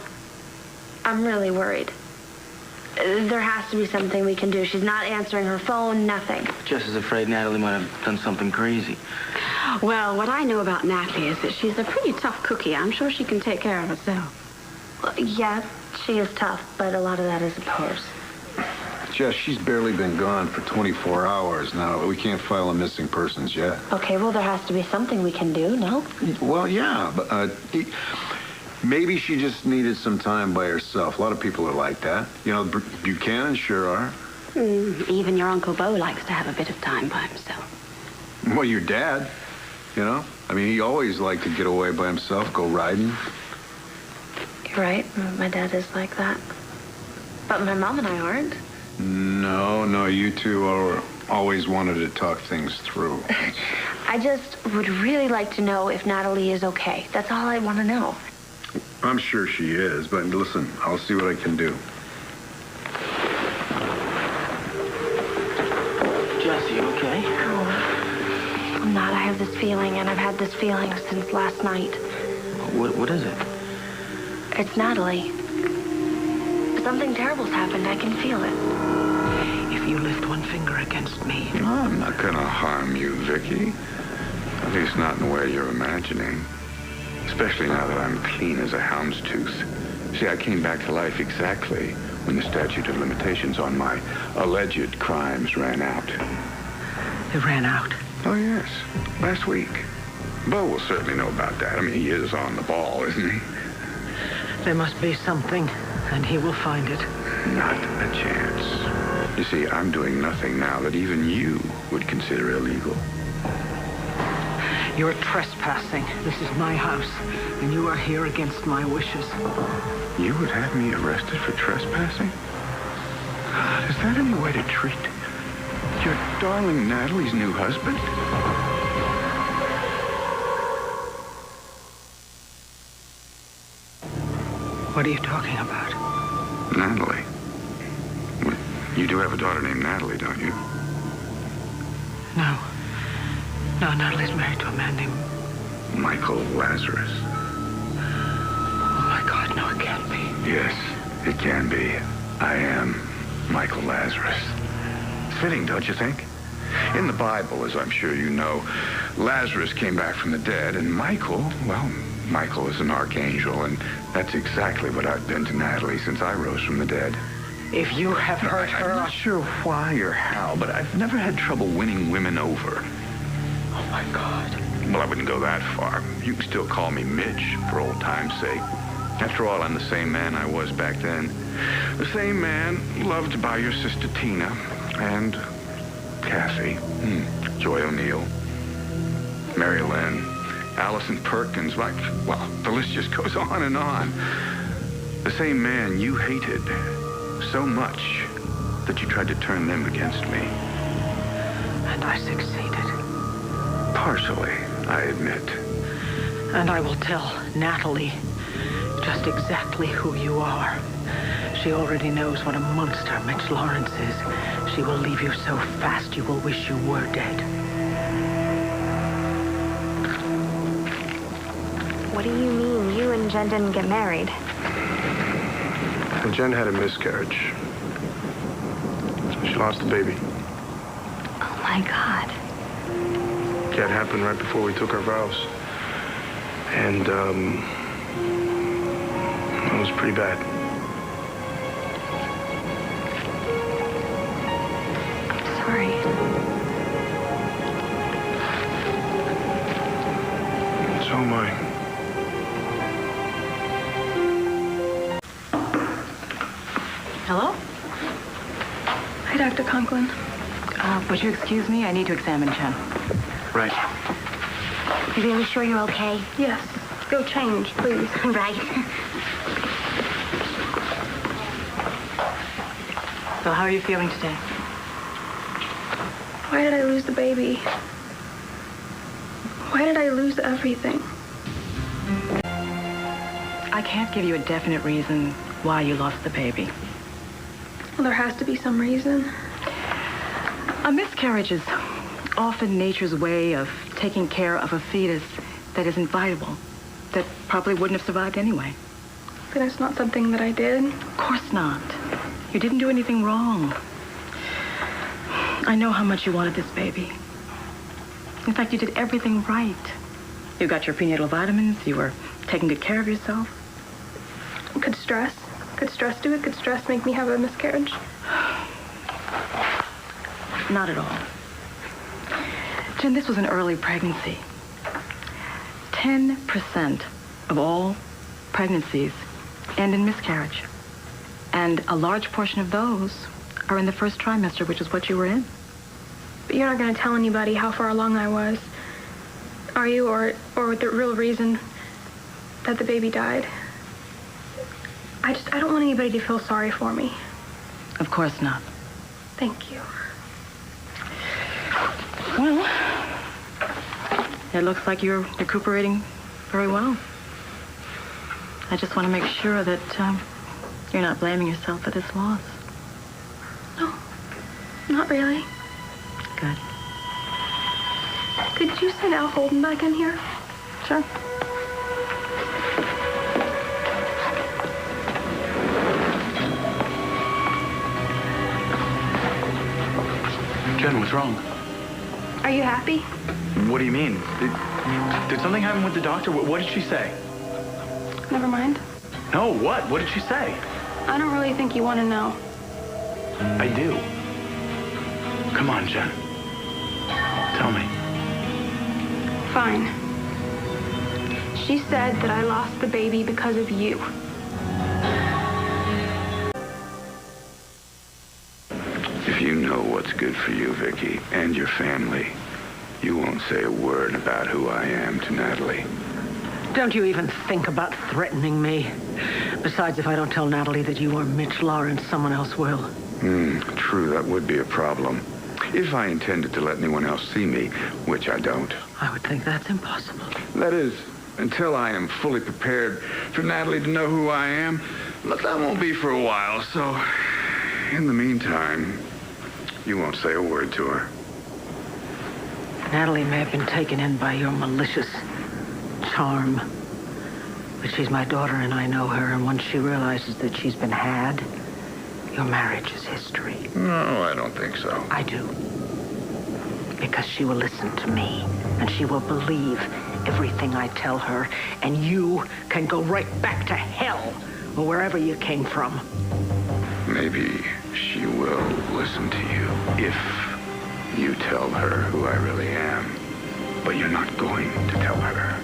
E: I'm really worried. There has to be something we can do. She's not answering her phone, nothing.
G: Jess is afraid Natalie might have done something crazy.
K: Well, what I know about Natalie is that she's a pretty tough cookie. I'm sure she can take care of herself.
E: Well, yeah, she is tough, but a lot of that is a pose.
J: Jess, she's barely been gone for 24 hours now. We can't file a missing persons yet.
E: Okay, well, there has to be something we can do, no?
J: Well, yeah, but maybe she just needed some time by herself. A lot of people are like that. You know, Buchanan sure are.
K: Even your Uncle Bo likes to have a bit of time by himself.
J: Well, your dad, you know? I mean, he always liked to get away by himself, go riding.
E: You're right. My dad is like that. But my mom and I aren't.
J: No, you two are always wanted to talk things through.
E: I just would really like to know if Natalie is okay. That's all I want to know.
J: I'm sure she is, but listen, I'll see what I can do.
D: Jess, you okay?
E: Oh, I'm not. I have this feeling, and I've had this feeling since last night.
G: What is it?
E: It's Natalie. Something terrible's happened. I can feel it.
D: If you lift one finger against me...
B: No, I'm not gonna harm you, Vicky. At least not in the way you're imagining. Especially now that I'm clean as a hound's tooth. See, I came back to life exactly when the statute of limitations on my alleged crimes ran out.
D: It ran out?
B: Oh, yes. Last week. Bo will certainly know about that. I mean, he is on the ball, isn't he?
D: There must be something, and he will find it.
B: Not a chance. You see, I'm doing nothing now that even you would consider illegal.
D: You're trespassing. This is my house, and you are here against my wishes.
B: You would have me arrested for trespassing? God, is that any way to treat your darling Natalie's new husband?
D: What are you talking about?
B: Natalie. Well, you do have a daughter named Natalie, don't you?
D: No. No, Natalie's married to a man named...
B: Michael Lazarus.
D: Oh, my God, no, it can't be.
B: Yes, it can be. I am Michael Lazarus. It's fitting, don't you think? In the Bible, as I'm sure you know, Lazarus came back from the dead, and Michael, well, Michael is an archangel, and that's exactly what I've been to Natalie since I rose from the dead.
D: If you have hurt her...
B: I'm not sure why or how, but I've never had trouble winning women over.
D: Oh, my God.
B: Well, I wouldn't go that far. You can still call me Mitch, for old time's sake. After all, I'm the same man I was back then. The same man loved by your sister Tina and Kathy, Joy O'Neill, Mary Lynn, Allison Perkins, well, the list just goes on and on. The same man you hated so much that you tried to turn them against me.
D: And I succeeded.
B: Partially, I admit.
D: And I will tell Natalie just exactly who you are. She already knows what a monster Mitch Lawrence is. She will leave you so fast you will wish you were dead.
A: What do you mean? You and Jen didn't get married.
H: And Jen had a miscarriage. She lost the baby.
A: Oh, my God.
H: Yeah, it happened right before we took our vows. And, it was pretty bad.
A: Sorry.
H: So am I.
L: Hello?
M: Hi, Dr. Conklin.
L: Would you excuse me? I need to examine Jen.
H: Right.
E: You really sure you're okay?
M: Yes. Go change, please.
E: Right.
L: So how are you feeling today?
M: Why did I lose the baby? Why did I lose everything?
L: I can't give you a definite reason why you lost the baby.
M: Well, there has to be some reason.
L: A miscarriage is often nature's way of taking care of a fetus that isn't viable, that probably wouldn't have survived anyway.
M: Then it's not something that I did?
L: Of course not. You didn't do anything wrong. I know how much you wanted this baby. In fact, you did everything right. You got your prenatal vitamins, you were taking good care of yourself.
M: Could stress do it? Could stress make me have a miscarriage?
L: Not at all. Jen, this was an early pregnancy. 10% of all pregnancies end in miscarriage. And a large portion of those are in the first trimester, which is what you were in.
M: But you're not going to tell anybody how far along I was, are you? Or the real reason that the baby died? I don't want anybody to feel sorry for me.
L: Of course not.
M: Thank you.
L: Well, it looks like you're recuperating very well. I just want to make sure that you're not blaming yourself for this loss.
M: No, not really.
L: Good.
M: Could you send Al Holden back in here?
L: Sure.
C: Jen, what's wrong?
M: Are you happy?
C: What do you mean? Did something happen with the doctor? What did she say?
M: Never mind.
C: No, what? What did she say?
M: I don't really think you want to know.
C: I do. Come on, Jen. Tell me.
M: Fine. She said that I lost the baby because of you.
B: If you know what's good for you, Vicky, and your family, you won't say a word about who I am to Natalie.
D: Don't you even think about threatening me. Besides, if I don't tell Natalie that you are Mitch Lawrence, someone else will.
B: True, that would be a problem. If I intended to let anyone else see me, which I don't.
D: I would think that's impossible.
B: That is, until I am fully prepared for Natalie to know who I am. But that won't be for a while, so in the meantime, you won't say a word to her.
D: Natalie may have been taken in by your malicious charm, but she's my daughter and I know her, and once she realizes that she's been had, your marriage is history.
B: No, I don't think so.
D: I do. Because she will listen to me, and she will believe everything I tell her, and you can go right back to hell, or wherever you came from.
B: Maybe she will listen to you if you tell her who I really am. But you're not going to tell her.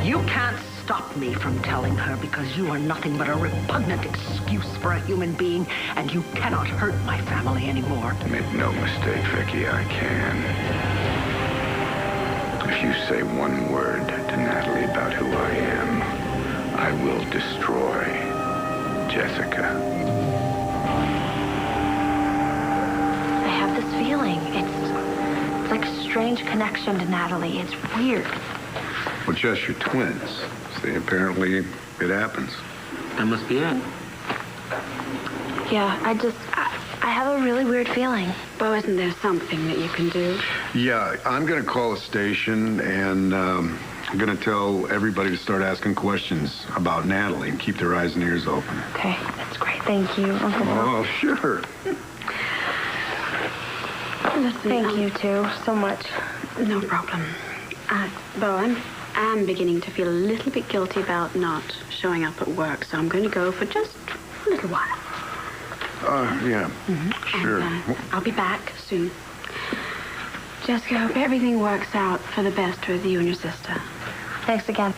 D: You can't stop me from telling her because you are nothing but a repugnant excuse for a human being, and you cannot hurt my family anymore.
B: Make no mistake, Vicky, I can. If you say one word to Natalie about who I am, I will destroy Jessica.
E: I have this feeling. It's like a strange connection to Natalie. It's weird.
J: Well, Jess, you're twins. See, apparently it happens.
G: That must be it.
E: Yeah, I have a really weird feeling.
K: Bo, isn't there something that you can do?
J: Yeah, I'm going to call a station, and I'm going to tell everybody to start asking questions about Natalie and keep their eyes and ears open.
E: Okay, that's great. Thank you, Uncle Bill.
J: Oh, sure.
K: Listen,
E: Thank you, too, so much.
K: No problem. Bo, I'm beginning to feel a little bit guilty about not showing up at work, so I'm going to go for just a little while.
J: Yeah, sure.
K: And, I'll be back soon. Jessica, I hope everything works out for the best with you and your sister.
E: Thanks again.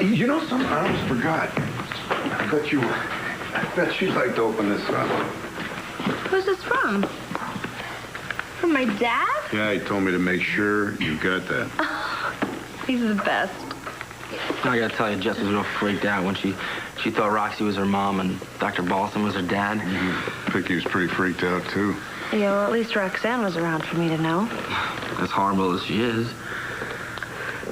J: You know something? I almost forgot. I bet you'd like to open this up.
E: Who's this from? From my dad?
J: Yeah, he told me to make sure you got that.
E: Oh, he's the best.
G: I gotta tell you, Jess was real freaked out when she thought Roxy was her mom and Dr. Balsam was her dad.
J: Vicky was pretty freaked out, too.
E: Yeah, well, at least Roxanne was around for me to know.
G: As horrible as she is.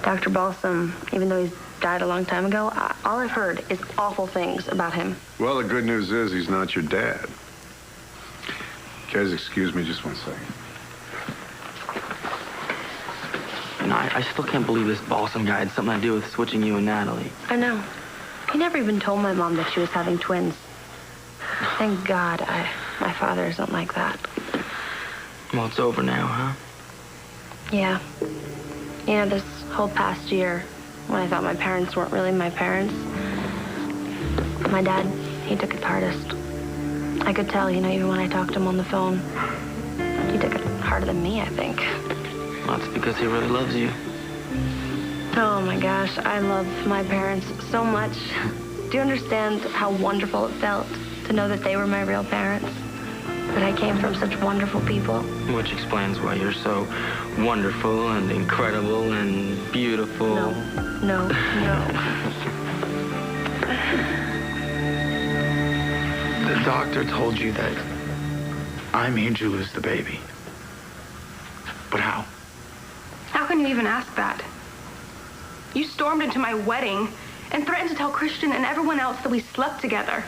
E: Dr. Balsam, even though he's died a long time ago, all I've heard is awful things about him.
J: Well, the good news is he's not your dad. Guys, excuse me just one second.
G: You know, I still can't believe this Balsam guy had something to do with switching you and Natalie.
E: I know. He never even told my mom that she was having twins. Thank God my father isn't like that.
G: Well, it's over now, huh?
E: Yeah. You know, this whole past year, when I thought my parents weren't really my parents, my dad, he took it hardest. I could tell, you know, even when I talked to him on the phone, he took it harder than me, I think.
G: Well, that's because he really loves you.
E: Oh my gosh, I love my parents so much. Do you understand how wonderful it felt to know that they were my real parents? That I came from such wonderful people?
G: Which explains why you're so wonderful and incredible and beautiful.
E: No.
C: The doctor told you that I made you lose the baby. But how?
M: How can you even ask that? You stormed into my wedding and threatened to tell Cristian and everyone else that we slept together.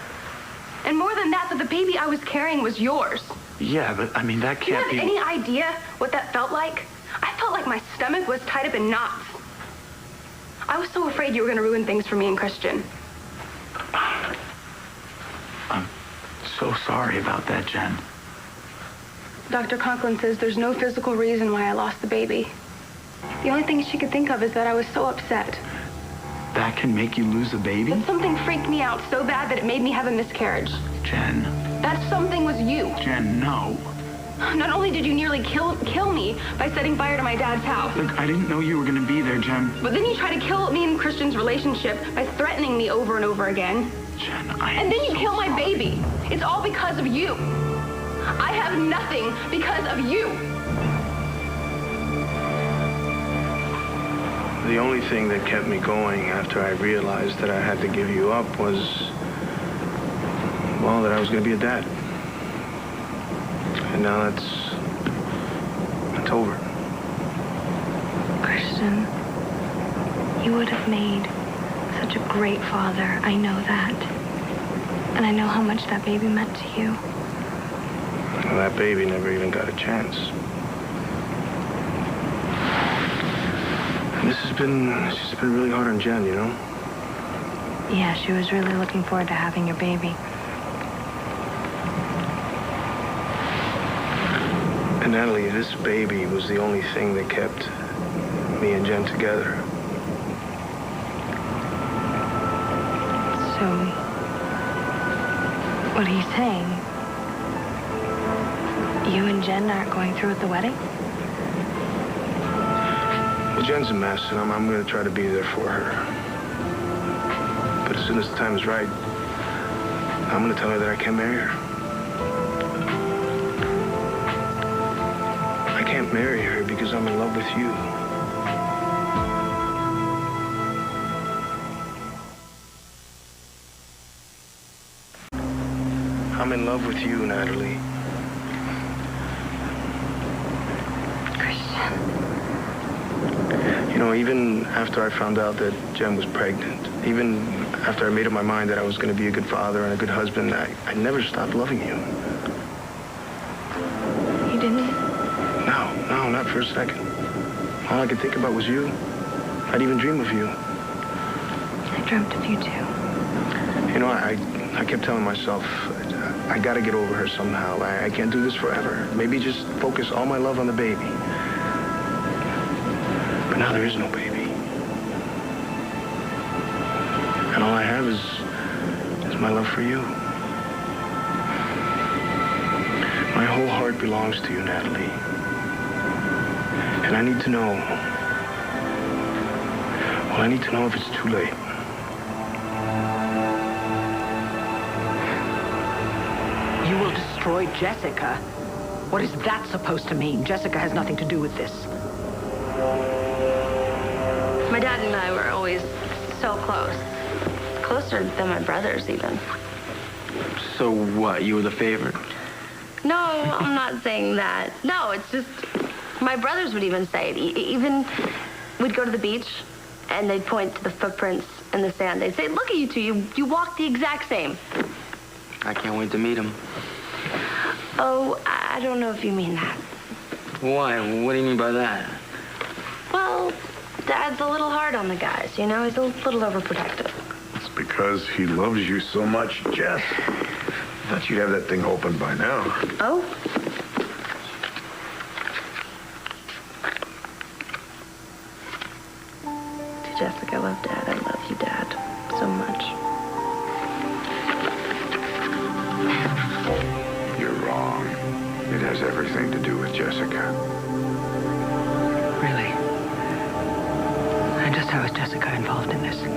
M: And more than that the baby I was carrying was yours.
C: Yeah, but I mean, that can't be...
M: Do you have any idea what that felt like? I felt like my stomach was tied up in knots. I was so afraid you were going to ruin things for me and Cristian.
C: I'm so sorry about that, Jen.
M: Dr. Conklin says there's no physical reason why I lost the baby. The only thing she could think of is that I was so upset.
C: That can make you lose a baby?
M: That something freaked me out so bad that it made me have a miscarriage.
C: Jen.
M: That something was you.
C: Jen, no.
M: Not only did you nearly kill me by setting fire to my dad's house.
C: Look, I didn't know you were going to be there, Jen.
M: But then you tried to kill me and Cristian's relationship by threatening me over and over again.
C: Jen,
M: And then you kill my baby. It's all because of you. I have nothing because of you.
H: The only thing that kept me going after I realized that I had to give you up was, well, that I was going to be a dad. And now it's over.
A: Cristian, you would have made such a great father. I know that. And I know how much that baby meant to you.
H: Well, that baby never even got a chance. And it's just been really hard on Jen, you know?
A: Yeah, she was really looking forward to having your baby.
H: And Natalie, this baby was the only thing that kept me and Jen together.
A: So, what are you saying? You and Jen aren't going through with the wedding?
H: Well, Jen's a mess, and I'm going to try to be there for her. But as soon as the time is right, I'm going to tell her that I can't marry her. I can't marry her because I'm in love with you. I'm in love with you, Natalie.
A: Cristian.
H: You know, even after I found out that Jen was pregnant, even after I made up my mind that I was going to be a good father and a good husband, I never stopped loving you.
A: You didn't?
H: No, not for a second. All I could think about was you. I'd even dream of you.
A: I dreamt of you too.
H: You know, I kept telling myself, I got to get over her somehow. I can't do this forever. Maybe just focus all my love on the baby. But now there is no baby. And all I have is my love for you. My whole heart belongs to you, Natalie. And I need to know. Well, I need to know if it's too late.
D: You will destroy Jessica? What is that supposed to mean? Jessica has nothing to do with this.
E: My dad and I were always so close. Closer than my brothers, even.
G: So what? You were the favorite?
E: No, I'm not saying that. No, it's just... My brothers would even say it. Even we'd go to the beach, and they'd point to the footprints in the sand. They'd say, look at you two. You walk the exact same.
G: I can't wait to meet him.
E: Oh, I don't know if you mean that.
G: Why? What do you mean by that?
E: Well, Dad's a little hard on the guys, you know? He's a little overprotective.
J: It's because he loves you so much, Jess. I thought you'd have that thing open by now.
E: Oh? To Jessica, I love Dad. I love you, Dad, so much.
J: You're wrong. It has everything to do with Jessica.
D: Really? I just have this?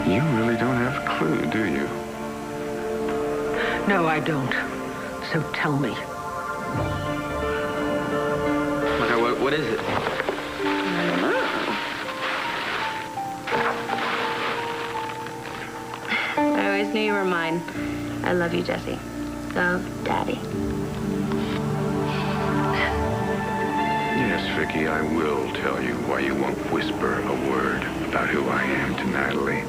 B: You really don't have a clue, do you?
D: No, I don't. So tell me.
G: Okay, what is it?
E: I don't know. I always knew you were mine. I love you, Jesse. Love, Daddy.
I: Yes, Vicky, I will tell you why you won't whisper a word about who I am to Natalie.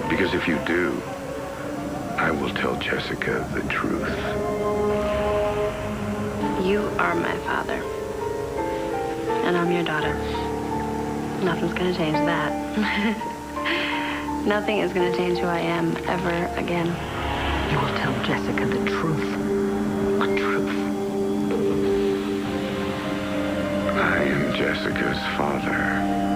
I: Because if you do, I will tell Jessica the truth.
E: You are my father. And I'm your daughter. Nothing's gonna change that. Nothing is gonna change who I am ever again.
D: You will tell Jessica the truth. What truth?
B: I am Jessica's father.